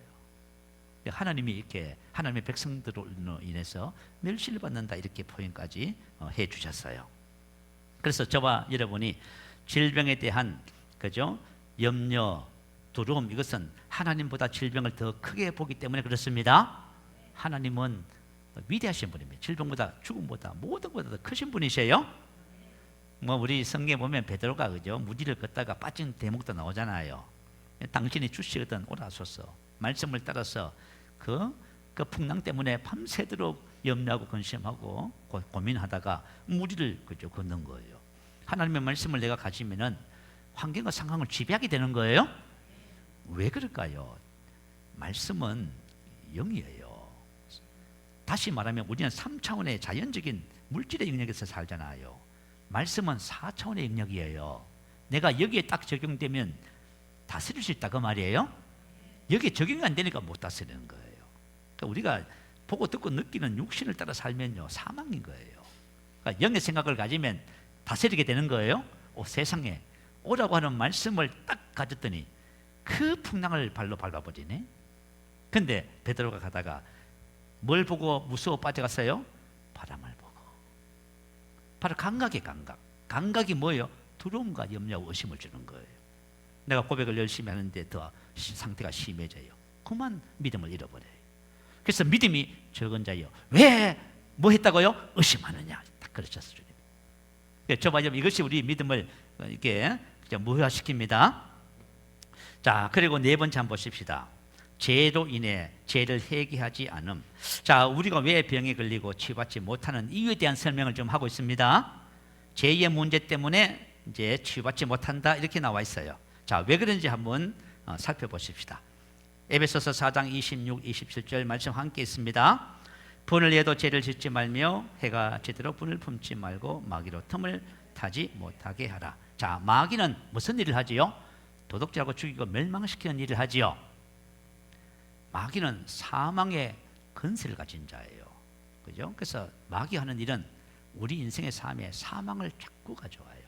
하나님이 이렇게 하나님의 백성들로 인해서 멸시를 받는다 이렇게 표현까지 해 주셨어요. 그래서 저와 여러분이 질병에 대한 그죠? 염려, 두려움 이것은 하나님보다 질병을 더 크게 보기 때문에 그렇습니다. 하나님은 위대하신 분입니다. 질병보다 죽음보다 모든 것보다 더 크신 분이세요. 뭐 우리 성경에 보면 베드로가 그죠? 무리를 걷다가 빠진 대목도 나오잖아요. 당신이 주시거든 오라소서. 말씀을 따라서 그 풍랑 때문에 밤새도록 염려하고 근심하고 고민하다가 무리를 그죠 걷는 거예요. 하나님의 말씀을 내가 가지면은 환경과 상황을 지배하게 되는 거예요. 왜 그럴까요? 말씀은 영이에요. 다시 말하면 우리는 3차원의 자연적인 물질의 영역에서 살잖아요. 말씀은 4차원의 영역이에요. 내가 여기에 딱 적용되면 다스릴 수 있다 그 말이에요. 여기에 적용이 안 되니까 못 다스리는 거예요. 그러니까 우리가 보고 듣고 느끼는 육신을 따라 살면요 사망인 거예요. 그러니까 영의 생각을 가지면 다스리게 되는 거예요. 세상에 오라고 하는 말씀을 딱 가졌더니 그 풍랑을 발로 밟아버리네. 근데 베드로가 가다가 뭘 보고 무서워 빠져갔어요? 바람을 보고. 바로 감각이 감각. 감각이 뭐예요? 두려움과 염려와 의심을 주는 거예요. 내가 고백을 열심히 하는데 더 상태가 심해져요. 그만 믿음을 잃어버려요. 그래서 믿음이 적은 자요. 왜 뭐 했다고요? 의심하느냐. 딱 그러셨어요. 저봐 이것이 우리 믿음을 이렇게 무효화시킵니다. 자, 그리고 네 번째 한번 보십시다. 죄로 인해 죄를 회개하지 않음. 자, 우리가 왜 병에 걸리고 치유받지 못하는 이유에 대한 설명을 좀 하고 있습니다. 죄의 문제 때문에 이제 치유받지 못한다 이렇게 나와 있어요. 자, 왜 그런지 한번 살펴보십시다. 에베소서 4장 26, 27절 말씀 함께 있습니다. 분을 해도 죄를 짓지 말며 해가 제대로 분을 품지 말고 마귀로 틈을 타지 못하게 하라. 자, 마귀는 무슨 일을 하지요? 도둑질하고 죽이고 멸망시키는 일을 하지요. 마귀는 사망의 근세를 가진 자예요. 그죠? 그래서 마귀 하는 일은 우리 인생의 삶에 사망을 자꾸 가져와요.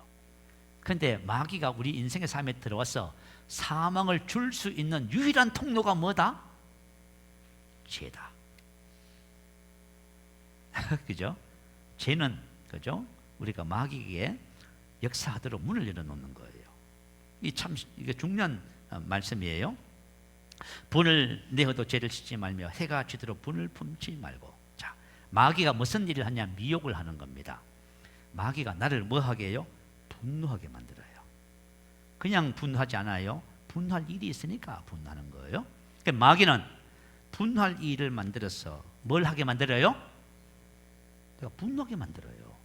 그런데 마귀가 우리 인생의 삶에 들어와서 사망을 줄 수 있는 유일한 통로가 뭐다? 죄다. 그죠? 죄는 그죠? 우리가 마귀에게 역사하도록 문을 열어놓는 거예요. 이게 중요한 말씀이에요. 분을 내어도 죄를 짓지 말며 해가 지도록 분을 품지 말고. 자, 마귀가 무슨 일을 하냐? 미혹을 하는 겁니다. 마귀가 나를 뭐하게 해요? 분노하게 만들어요. 그냥 분노하지 않아요. 분노할 일이 있으니까 분노하는 거예요. 그러니까 마귀는 분노할 일을 만들어서 뭘 하게 만들어요? 내가 분노하게 만들어요.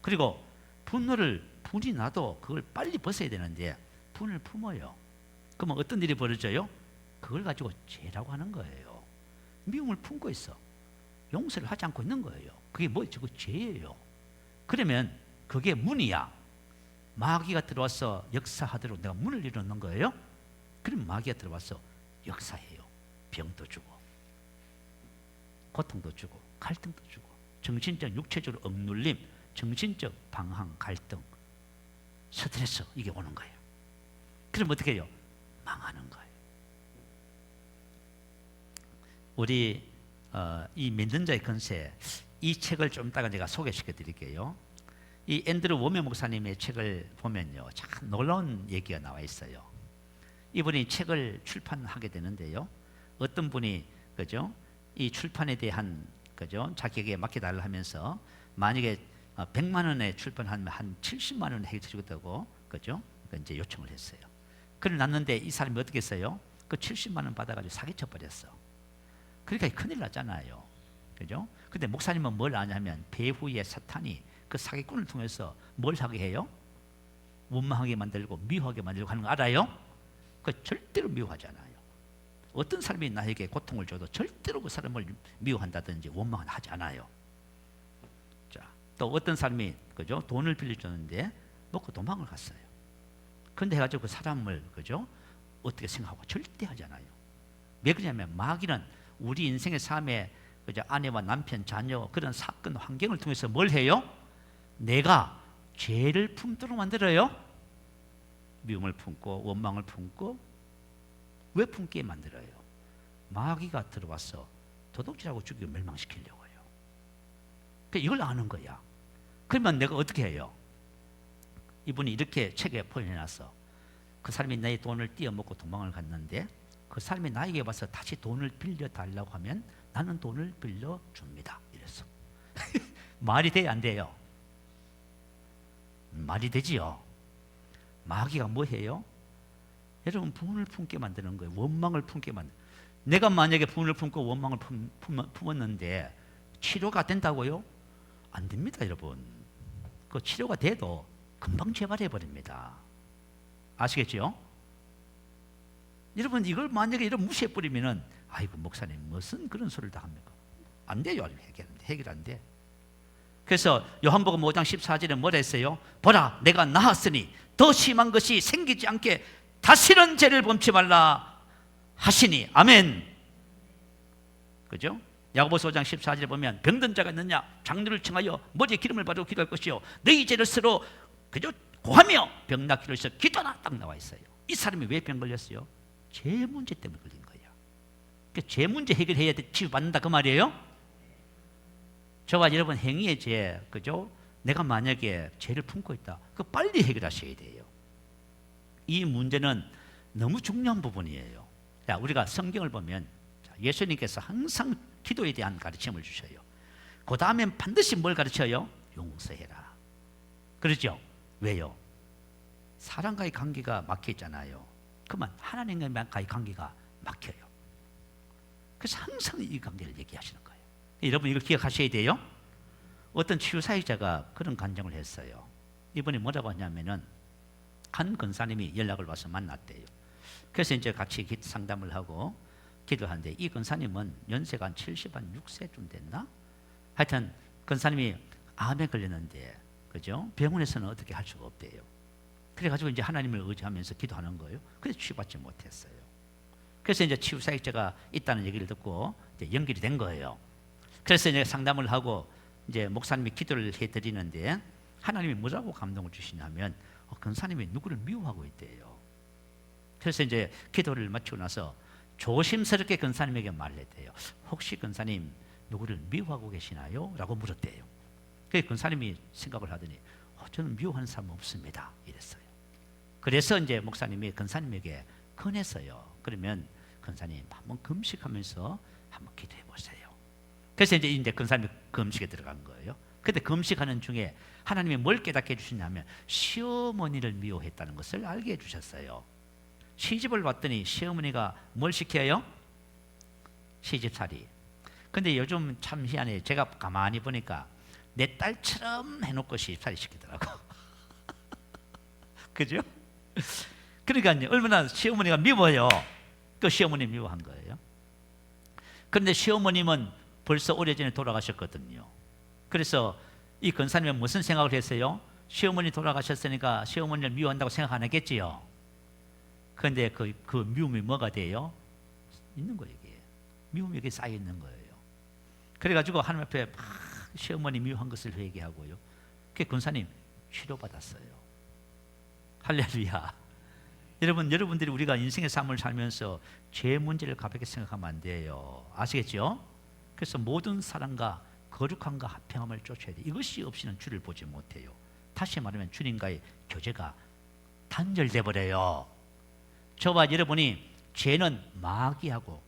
그리고 분이 나도 그걸 빨리 벗어야 되는데 분을 품어요. 그러면 어떤 일이 벌어져요? 그걸 가지고 죄라고 하는 거예요. 미움을 품고 있어. 용서를 하지 않고 있는 거예요. 그게 뭐죠? 그 죄예요. 그러면 그게 문이야. 마귀가 들어와서 역사하도록 내가 문을 열어놓는 거예요. 그럼 마귀가 들어와서 역사해요. 병도 주고 고통도 주고 갈등도 주고 정신적 육체적으로 억눌림, 정신적 방황, 갈등, 스트레스 이게 오는 거예요. 그럼 어떻게 해요? 망하는 거예요. 우리 이 믿는 자의 권세 이 책을 좀 이따가 제가 소개시켜 드릴게요. 이 앤드루 워메 목사님의 책을 보면요 참 놀라운 얘기가 나와 있어요. 이분이 책을 출판하게 되는데요 어떤 분이 그죠? 이 출판에 대한 그죠? 자기에게 맡겨달라 하면서 만약에 100만 원에 출판하면 한 70만 원 해주겠다고 그죠? 이제 요청을 했어요. 그걸 났는데 이 사람이 어떻게 했어요? 그 70만 원 받아가지고 사기쳐 버렸어. 그러니까 큰일 났잖아요. 그죠? 근데 목사님은 뭘 아냐면 배후의 사탄이 그 사기꾼을 통해서 뭘 하게 해요? 원망하게 만들고 미워하게 만들고 하는 거 알아요? 그 절대로 미워하지 않아요. 어떤 사람이 나에게 고통을 줘도 절대로 그 사람을 미워한다든지 원망은 하지 않아요. 자, 또 어떤 사람이 그죠? 돈을 빌려줬는데 먹고 도망을 갔어요. 근데 해가지고 그 사람을 그죠? 어떻게 생각하고 절대 하지 않아요. 왜 그러냐면 마귀는 우리 인생의 삶에 그죠? 아내와 남편, 자녀 그런 사건 환경을 통해서 뭘 해요? 내가 죄를 품도록 만들어요. 미움을 품고 원망을 품고. 왜 품게 만들어요? 마귀가 들어와서 도둑질하고 죽이고 멸망시키려고요. 그러니까 이걸 아는 거야. 그러면 내가 어떻게 해요? 이분이 이렇게 책에 표현해놨어. 그 사람이 내 돈을 띄어먹고 도망을 갔는데 그 사람이 나에게 와서 다시 돈을 빌려달라고 하면 나는 돈을 빌려줍니다. 이랬어. 말이 돼야 안 돼요? 말이 되지요. 마귀가 뭐 해요? 여러분 분을 품게 만드는 거예요. 원망을 품게 만드는. 내가 만약에 분을 품고 원망을 품었는데 치료가 된다고요? 안 됩니다, 여러분. 그 치료가 돼도 금방 재발해 버립니다. 아시겠죠? 여러분 이걸 만약에 이런 무시해 버리면은 아이고 목사님 무슨 그런 소리를 다 합니까? 안 돼요. 해결 안 돼. 그래서 요한복음 5장 14절에 뭐라 했어요? 보라 내가 나았으니 더 심한 것이 생기지 않게 다시는 죄를 범치 말라 하시니 아멘. 그죠? 야고보서 5장 14절에 보면 병든 자가 있느냐 장로를 청하여 머리에 기름을 바르고 기도할 것이요 너희 죄를 스스로 그죠? 고하며 병 낫기로 해서 기도하라 딱 나와 있어요. 이 사람이 왜 병 걸렸어요? 죄 문제 때문에 걸린 거예요. 그러니까 죄 문제 해결해야 치유받는다 그 말이에요. 저와 여러분 행위의 죄, 그죠? 내가 만약에 죄를 품고 있다, 그 빨리 해결하셔야 돼요. 이 문제는 너무 중요한 부분이에요. 자, 우리가 성경을 보면 예수님께서 항상 기도에 대한 가르침을 주셔요. 그 다음엔 반드시 뭘 가르쳐요? 용서해라. 그렇죠? 왜요? 사람과의 관계가 막혀 있잖아요. 그러면 하나님과의 관계가 막혀요. 그래서 항상 이 관계를 얘기하시는 거예요. 여러분 이걸 기억하셔야 돼요. 어떤 치유사역자가 그런 간증을 했어요. 이분이 뭐라고 하냐면은 한 권사님이 연락을 와서 만났대요. 그래서 이제 같이 상담을 하고 기도하는데 이 권사님은 연세가 한 70, 한 6세쯤 됐나? 하여튼 권사님이 암에 걸렸는데 그죠? 병원에서는 어떻게 할 수가 없대요. 그래가지고 이제 하나님을 의지하면서 기도하는 거예요. 그래서 치유받지 못했어요. 그래서 이제 치유사역자가 있다는 얘기를 듣고 이제 연결이 된 거예요. 그래서 이제 상담을 하고 이제 목사님이 기도를 해드리는데 하나님이 뭐라고 감동을 주시냐면 권사님이 누구를 미워하고 있대요. 그래서 이제 기도를 마치고 나서 조심스럽게 권사님에게 말했대요. 혹시 권사님 누구를 미워하고 계시나요? 라고 물었대요. 그래서 권사님이 생각을 하더니 저는 미워하는 사람 없습니다. 이랬어요. 그래서 이제 목사님이 권사님에게 권했어요. 그러면 권사님 한번 금식하면서 한번 기도해 보세요. 그래서 이제 권사님이 금식에 들어간 거예요. 근데 금식하는 중에 하나님이 뭘 깨닫게 해주시냐면 시어머니를 미워했다는 것을 알게 해주셨어요. 시집을 왔더니 시어머니가 뭘 시켜요? 시집살이. 근데 요즘 참 희한해요. 제가 가만히 보니까 내 딸처럼 해놓고 시집살이 시키더라고. 그죠? 그러니까 얼마나 시어머니가 미워요. 그 시어머니 미워한 거예요. 그런데 시어머님은 벌써 오래전에 돌아가셨거든요. 그래서 이 권사님은 무슨 생각을 했어요? 시어머니 돌아가셨으니까 시어머니를 미워한다고 생각 안 했겠지요. 그런데 그 미움이 뭐가 돼요? 있는 거예요. 이게 미움이 여기 쌓여 있는 거예요. 그래가지고 하나님 앞에 막 시어머니 미워한 것을 회개하고요. 그 권사님 치료받았어요. 할렐루야. 여러분들이 우리가 인생의 삶을 살면서 죄 문제를 가볍게 생각하면 안 돼요. 아시겠죠? 그래서 모든 사랑과 거룩함과 화평함을 쫓아야 돼. 이것이 없이는 주를 보지 못해요. 다시 말하면 주님과의 교제가 단절돼 버려요. 저와 여러분이 죄는 마귀하고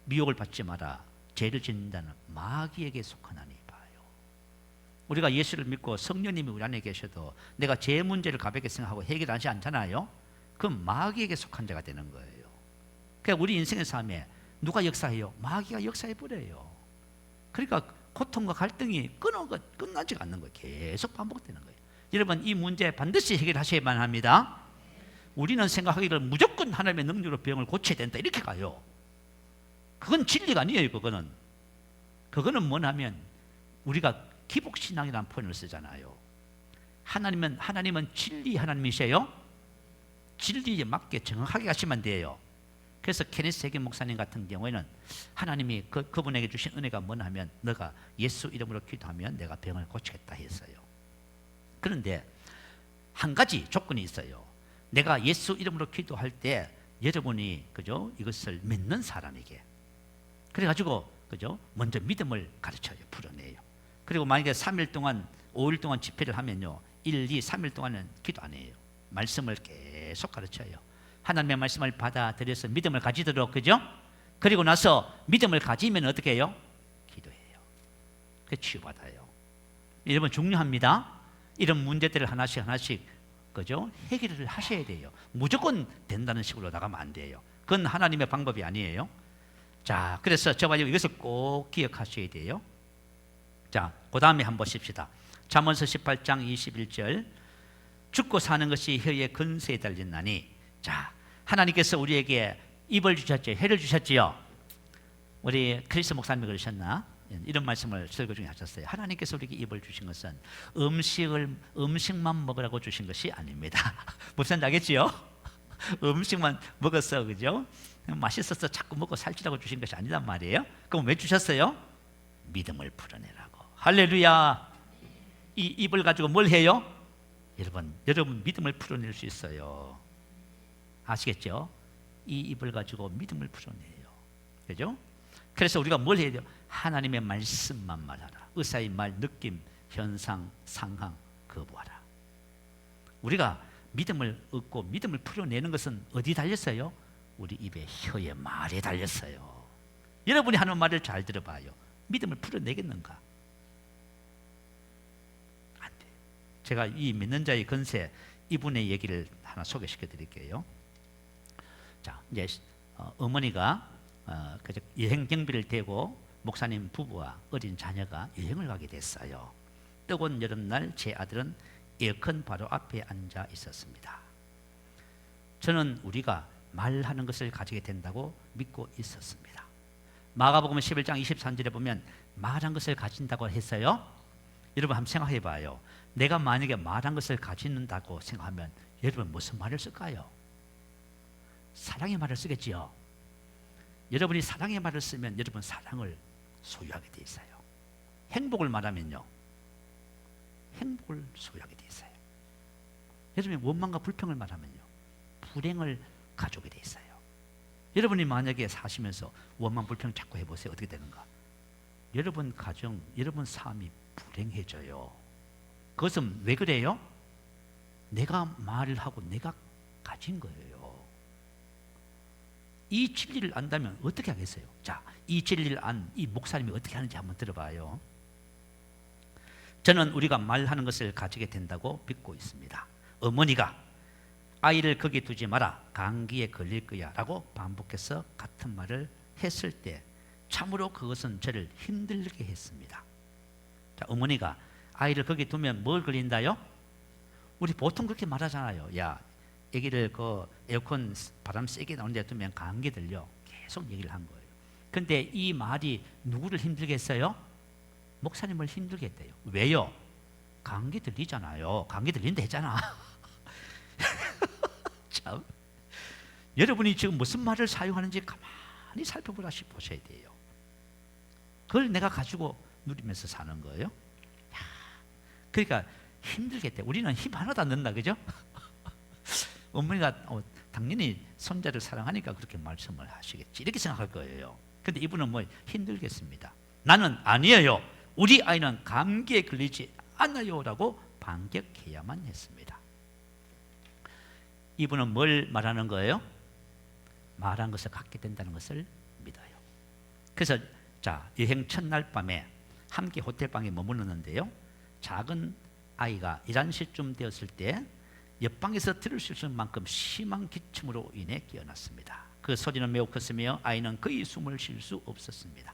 미혹을 받지 마라. 죄를 짓는다는 마귀에게 속하나니 봐요. 우리가 예수를 믿고 성령님이 우리 안에 계셔도 내가 죄 문제를 가볍게 생각하고 해결하지 않잖아요. 그럼 마귀에게 속한 자가 되는 거예요. 그러니까 우리 인생의 삶에 누가 역사해요? 마귀가 역사해버려요. 그러니까 고통과 갈등이 끝나지 않는 거예요. 계속 반복되는 거예요. 여러분, 이 문제 반드시 해결하셔야만 합니다. 우리는 생각하기를 무조건 하나님의 능력으로 병을 고쳐야 된다 이렇게 가요. 그건 진리가 아니에요. 그거는 뭐냐면 우리가 기복신앙이라는 표현을 쓰잖아요. 하나님은 진리 하나님이세요. 진리에 맞게 정확하게 하시면 돼요. 그래서 케니스 해긴 목사님 같은 경우에는 하나님이 그분에게 주신 은혜가 뭐냐면 너가 예수 이름으로 기도하면 내가 병을 고치겠다 했어요. 그런데 한 가지 조건이 있어요. 내가 예수 이름으로 기도할 때 여러분이 이것을 믿는 사람에게 그래가지고 먼저 믿음을 가르쳐요. 풀어내요. 그리고 만약에 3일 동안 5일 동안 집회를 하면요 1, 2, 3일 동안은 기도 안 해요. 말씀을 계속 가르쳐요. 하나님의 말씀을 받아들여서 믿음을 가지도록 그리고 나서 믿음을 가지면 어떻게 해요? 기도해요. 그 치유받아요. 여러분 중요합니다. 이런 문제들을 하나씩 해결을 하셔야 돼요. 무조건 된다는 식으로 나가면 안 돼요. 그건 하나님의 방법이 아니에요. 자, 그래서 저와 이것을 꼭 기억하셔야 돼요. 자, 그 다음에 한번 보십시다. 잠언서 18장 21절 죽고 사는 것이 혀의 근세에 달렸나니. 자, 하나님께서 우리에게 입을 주셨죠. 혀를 주셨지요. 우리 크리스 목사님이 그러셨나? 이런 말씀을 설교 중에 하셨어요. 하나님께서 우리에게 입을 주신 것은 음식만 먹으라고 주신 것이 아닙니다. 무슨 알겠지요? 음식만 먹어서 맛있어서 자꾸 먹고 살찌라고 주신 것이 아니란 말이에요. 그럼 왜 주셨어요? 믿음을 풀어내라고. 할렐루야. 이 입을 가지고 뭘 해요? 여러분 믿음을 풀어낼 수 있어요. 아시겠죠? 이 입을 가지고 믿음을 풀어내요. 그죠? 그래서 우리가 뭘 해야 돼요? 하나님의 말씀만 말하라. 의사의 말, 느낌, 현상, 상황 거부하라. 우리가 믿음을 얻고 믿음을 풀어내는 것은 어디 달렸어요? 우리 입에 혀의 말에 달렸어요. 여러분이 하는 말을 잘 들어봐요. 믿음을 풀어내겠는가? 안 돼요. 제가 이 믿는 자의 건세 이분의 얘기를 하나 소개시켜 드릴게요. 자, 이제 어머니가 여행 경비를 대고 목사님 부부와 어린 자녀가 여행을 가게 됐어요. 뜨거운 여름날 제 아들은 에어컨 바로 앞에 앉아 있었습니다. 저는 우리가 말하는 것을 가지게 된다고 믿고 있었습니다. 마가복음 11장 23절에 보면 말한 것을 가진다고 했어요. 여러분 한번 생각해 봐요. 내가 만약에 말한 것을 가진다고 생각하면 여러분 무슨 말을 쓸까요? 사랑의 말을 쓰겠지요. 여러분이 사랑의 말을 쓰면 여러분 사랑을 소유하게 돼 있어요. 행복을 말하면요 행복을 소유하게 돼 있어요. 여러분이 원망과 불평을 말하면요 불행을 가져오게 돼 있어요. 여러분이 만약에 사시면서 원망 불평 자꾸 해보세요. 어떻게 되는가? 여러분 가정, 여러분 삶이 불행해져요. 그것은 왜 그래요? 내가 말을 하고 내가 가진 거예요. 이 진리를 안다면 어떻게 하겠어요? 자, 이 진리를 안 이 목사님이 어떻게 하는지 한번 들어봐요. 저는 우리가 말하는 것을 가지게 된다고 믿고 있습니다. 어머니가 아이를 거기 두지 마라, 감기에 걸릴 거야 라고 반복해서 같은 말을 했을 때 참으로 그것은 저를 힘들게 했습니다. 자, 어머니가 아이를 거기 두면 뭘 걸린다요? 우리 보통 그렇게 말하잖아요. 야, 아기를 에어컨 바람 세게 나오는 데 두면 감기 들려. 계속 얘기를 한 거예요. 근데 이 말이 누구를 힘들게 했어요? 목사님을 힘들게 했대요. 왜요? 감기 들리잖아요. 감기 들린다 했잖아. 참, 여러분이 지금 무슨 말을 사용하는지 가만히 살펴보셔야 돼요. 그걸 내가 가지고 누리면서 사는 거예요. 그러니까 힘들게 했대. 우리는 힘 하나도 안 넣는다, 그죠? 어머니가 당연히 손자를 사랑하니까 그렇게 말씀을 하시겠지 이렇게 생각할 거예요. 근데 이분은 뭐 힘들겠습니다. 나는 아니에요. 우리 아이는 감기에 걸리지 않아요 라고 반격해야만 했습니다. 이분은 뭘 말하는 거예요? 말한 것을 갖게 된다는 것을 믿어요. 그래서 자, 여행 첫날 밤에 함께 호텔방에 머물렀는데요, 작은 아이가 11시쯤 되었을 때 옆방에서 들을 수 있을 만큼 심한 기침으로 인해 깨어났습니다. 그 소리는 매우 컸으며 아이는 거의 숨을 쉴 수 없었습니다.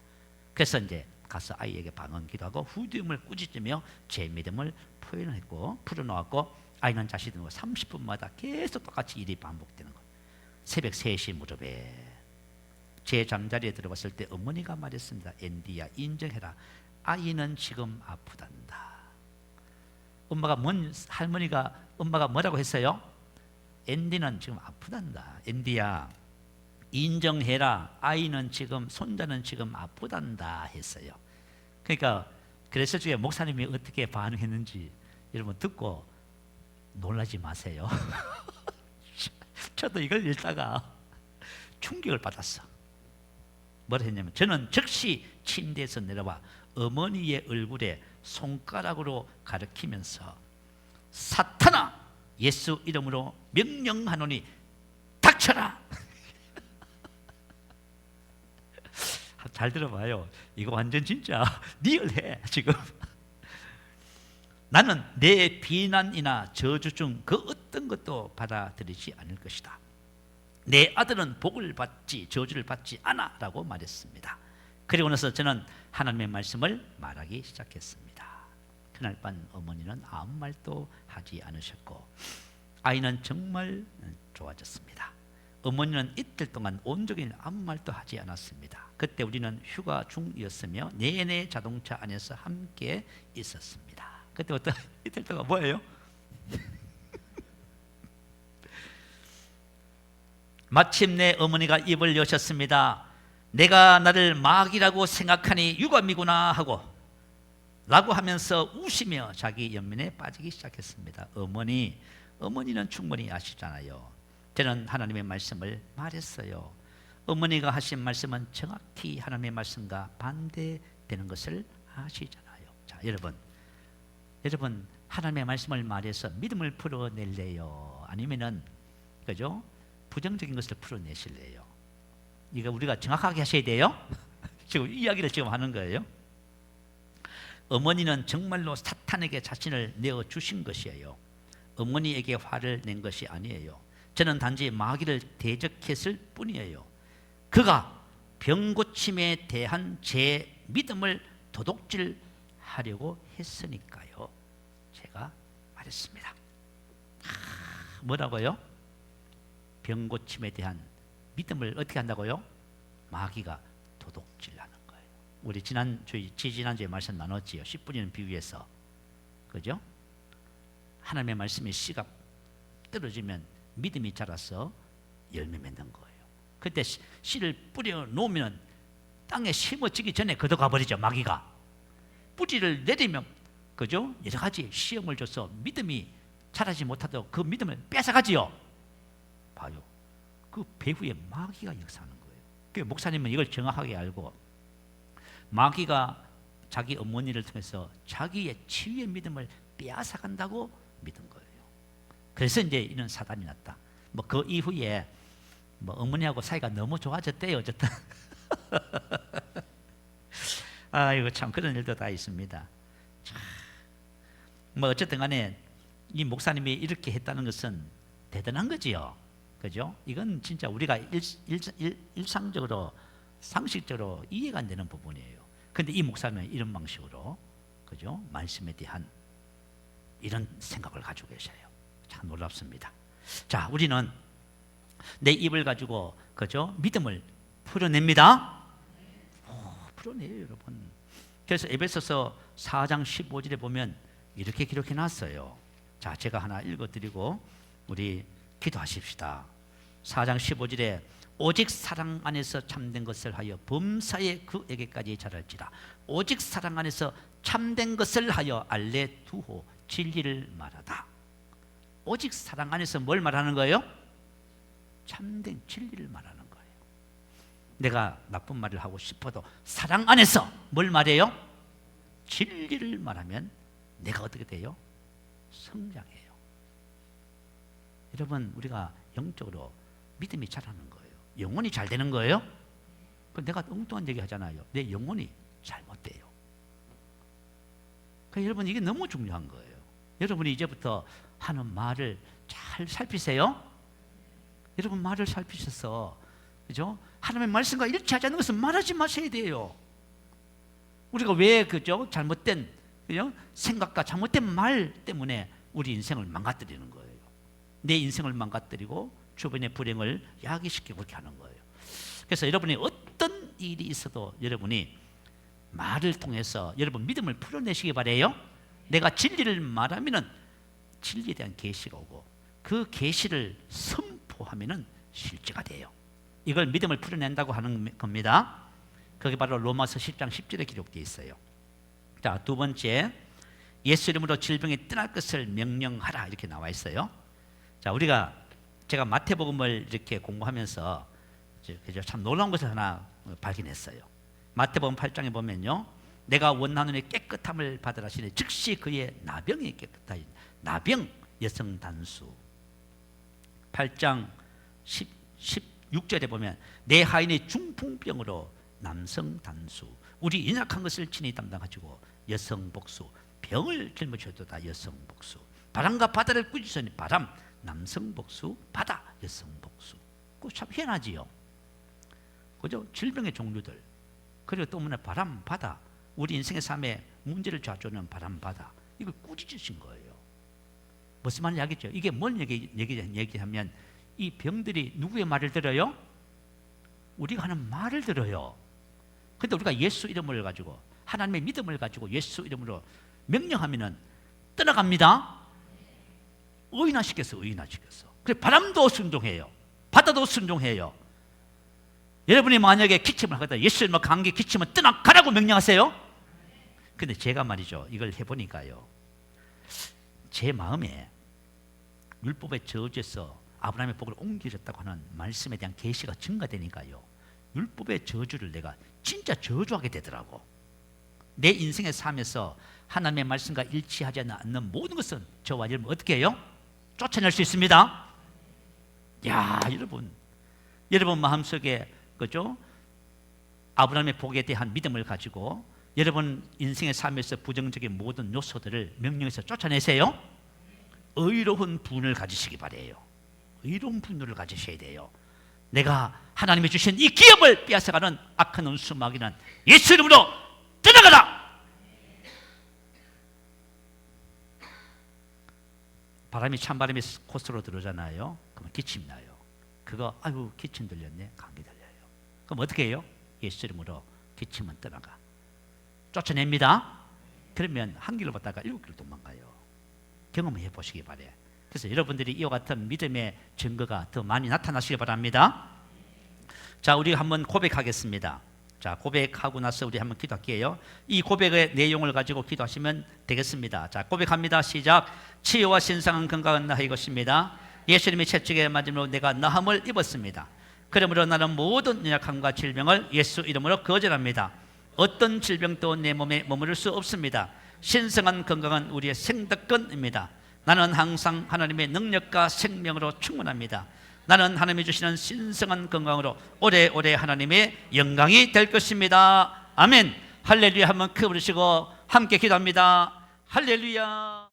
그래서 이제 가서 아이에게 방언 기도하고 후두음을 꾸짖으며 제 믿음을 표현했고 풀어놓았고, 아이는 자신이 30분마다 계속 똑같이 일이 반복되는 거예요. 새벽 3시 무렵에 제 잠자리에 들어갔을 때 어머니가 말했습니다. 앤디야, 인정해라. 아이는 지금 아프단다. 할머니가 엄마가 뭐라고 했어요? 앤디는 지금 아프단다. 앤디야, 인정해라. 아이는 지금, 손자는 지금 아프단다 했어요. 그러니까 그랬을 적에 목사님이 어떻게 반응했는지 여러분 듣고 놀라지 마세요. 저도 이걸 읽다가 충격을 받았어. 뭐라 했냐면, 저는 즉시 침대에서 내려와 어머니의 얼굴에 손가락으로 가리키면서 사탄아, 예수 이름으로 명령하노니 닥쳐라. 잘 들어봐요. 이거 완전 진짜 리얼해. 지금 나는 내 비난이나 저주 중 그 어떤 것도 받아들이지 않을 것이다. 내 아들은 복을 받지 저주를 받지 않아 라고 말했습니다. 그리고 나서 저는 하나님의 말씀을 말하기 시작했습니다. 그날 밤 어머니는 아무 말도 하지 않으셨고 아이는 정말 좋아졌습니다. 어머니는 이틀 동안 온종일 아무 말도 하지 않았습니다. 그때 우리는 휴가 중이었으며 내내 자동차 안에서 함께 있었습니다. 그때부터 이틀 동안 뭐예요? 마침내 어머니가 입을 여셨습니다. 내가 나를 마귀라고 생각하니 유감이구나 하고 라고 하면서 우시며 자기 연민에 빠지기 시작했습니다. 어머니는 충분히 아시잖아요. 저는 하나님의 말씀을 말했어요. 어머니가 하신 말씀은 정확히 하나님의 말씀과 반대되는 것을 아시잖아요. 자, 여러분 하나님의 말씀을 말해서 믿음을 풀어낼래요? 아니면은 그죠? 부정적인 것을 풀어내실래요? 이거 우리가 정확하게 하셔야 돼요. 지금 이야기를 지금 하는 거예요. 어머니는 정말로 사탄에게 자신을 내어 주신 것이에요. 어머니에게 화를 낸 것이 아니에요. 저는 단지 마귀를 대적했을 뿐이에요. 그가 병고침에 대한 제 믿음을 도둑질하려고 했으니까요. 제가 말했습니다. 뭐라고요? 병고침에 대한 믿음을 어떻게 한다고요? 마귀가 도둑질하는 거예요. 우리 지난주에 말씀 나눴지요. 씨 뿌리는 비유에서, 그죠? 하나님의 말씀이 씨가 떨어지면 믿음이 자라서 열매 맺는 거예요. 그때 씨를 뿌려 놓으면 땅에 심어지기 전에 걷어가 버리죠. 마귀가 뿌리를 내리면, 그죠? 여러 가지 시험을 줘서 믿음이 자라지 못하도록 그 믿음을 뺏어가지요. 봐요. 그 배후에 마귀가 역사하는 거예요. 그 목사님은 이걸 정확하게 알고 마귀가 자기 어머니를 통해서 자기의 치유의 믿음을 빼앗아간다고 믿은 거예요. 그래서 이제 이런 사단이 났다. 뭐 그 이후에 뭐 어머니하고 사이가 너무 좋아졌대요. 어쨌든 이거 참 그런 일도 다 있습니다. 뭐 어쨌든 간에 이 목사님이 이렇게 했다는 것은 대단한 거지요. 그죠? 이건 진짜 우리가 일상적으로 상식적으로 이해가 안 되는 부분이에요. 그런데 이 목사님은 이런 방식으로, 그죠? 말씀에 대한 이런 생각을 가지고 계셔요. 참 놀랍습니다. 자, 우리는 내 입을 가지고, 그죠? 믿음을 풀어냅니다. 풀어내요, 여러분. 그래서 에베소서 4장 15절에 보면 이렇게 기록해 놨어요. 자, 제가 하나 읽어드리고 우리 기도하십시다. 4장 15절에 오직 사랑 안에서 참된 것을 하여 범사에 그에게까지 자랄지라. 오직 사랑 안에서 참된 것을 하여 알레 두호 진리를 말하다. 오직 사랑 안에서 뭘 말하는 거예요? 참된 진리를 말하는 거예요. 내가 나쁜 말을 하고 싶어도 사랑 안에서 뭘 말해요? 진리를 말하면 내가 어떻게 돼요? 성장해요. 여러분, 우리가 영적으로 믿음이 자라는 거예요. 영혼이 잘 되는 거예요. 내가 엉뚱한 얘기 하잖아요. 내 영혼이 잘못돼요. 그러니까 여러분 이게 너무 중요한 거예요. 여러분이 이제부터 하는 말을 잘 살피세요. 여러분 말을 살피셔서, 그죠? 하나님의 말씀과 일치하지 않는 것은 말하지 마셔야 돼요. 우리가 왜 그죠? 잘못된, 그죠? 생각과 잘못된 말 때문에 우리 인생을 망가뜨리는 거예요. 내 인생을 망가뜨리고 주변의 불행을 야기시키고 그렇게 하는 거예요. 그래서 여러분이 어떤 일이 있어도 여러분이 말을 통해서 여러분 믿음을 풀어내시기 바래요. 내가 진리를 말하면은 진리에 대한 계시가 오고 그 계시를 선포하면은 실제가 돼요. 이걸 믿음을 풀어낸다고 하는 겁니다. 그게 바로 로마서 10장 10절에 기록되어 있어요. 자, 두 번째, 예수 이름으로 질병이 떠날 것을 명령하라 이렇게 나와 있어요. 자, 제가 마태복음을 이렇게 공부하면서 참 놀라운 것을 하나 발견했어요. 마태복음 8장에 보면요, 내가 원하노니 깨끗함을 받으라 하시니 즉시 그의 나병이 깨끗하니, 나병 여성 단수. 8장 16절에 보면 내 하인이 중풍병으로 남성 단수. 우리 연약한 것을 친히 담당하시고 여성 복수. 병을 짊어져도 다 여성 복수. 바람과 바다를 꾸짖으니 바람 남성 복수, 바다 여성 복수. 그거 참 희한하지요. 그죠? 질병의 종류들. 그리고 또 뭐냐, 바람, 바다. 우리 인생의 삶에 문제를 좌우하는 바람, 바다. 이걸 꾸짖으신 거예요. 무슨 말인지 알겠죠? 이게 뭔 얘기하면 이 병들이 누구의 말을 들어요? 우리가 하는 말을 들어요. 근데 우리가 예수 이름을 가지고, 하나님의 믿음을 가지고 예수 이름으로 명령하면은 떠나갑니다. 의인하시겠어, 의인하시겠어. 그래, 바람도 순종해요. 바다도 순종해요. 여러분이 만약에 기침을 하거나 예수 이름으로 감기 기침은 떠나가라고 명령하세요. 근데 제가 말이죠, 이걸 해보니까요, 제 마음에 율법의 저주에서 아브라함의 복을 옮겨졌다고 하는 말씀에 대한 계시가 증가되니까요, 율법의 저주를 내가 진짜 저주하게 되더라고. 내 인생의 삶에서 하나님의 말씀과 일치하지 않는 모든 것은 저와 여러분 어떻게 해요? 쫓아낼 수 있습니다. 야, 여러분 마음속에, 그죠? 아브라함의 복에 대한 믿음을 가지고 여러분 인생의 삶에서 부정적인 모든 요소들을 명령해서 쫓아내세요. 의로운 분을 가지시기 바래요. 의로운 분노를 가지셔야 돼요. 내가 하나님이 주신 이 기업을 빼앗아가는 악한 원수 마귀는 예수 이름으로 떠나가라. 바람이 찬바람이 코스로 들어오잖아요. 그러면 기침 나요. 그거 아유 기침 들렸네, 감기 들려요. 그럼 어떻게 해요? 예수 이름으로 기침은 떠나가. 쫓아냅니다. 그러면 한 길로 갔다가 7길로 도망가요. 경험해 보시기 바래. 그래서 여러분들이 이와 같은 믿음의 증거가 더 많이 나타나시기 바랍니다. 자, 우리 한번 고백하겠습니다. 자, 고백하고 나서 우리 한번 기도할게요. 이 고백의 내용을 가지고 기도하시면 되겠습니다. 자, 고백합니다. 시작. 치유와 신성한 건강은 나의 것입니다. 예수님의 채찍에 맞음으로 내가 나음을 입었습니다. 그러므로 나는 모든 연약함과 질병을 예수 이름으로 거절합니다. 어떤 질병도 내 몸에 머무를 수 없습니다. 신성한 건강은 우리의 생득권입니다. 나는 항상 하나님의 능력과 생명으로 충만합니다. 나는 하나님이 주시는 신성한 건강으로 오래오래 하나님의 영광이 될 것입니다. 아멘. 할렐루야. 한번 크게 부르시고 함께 기도합니다. 할렐루야.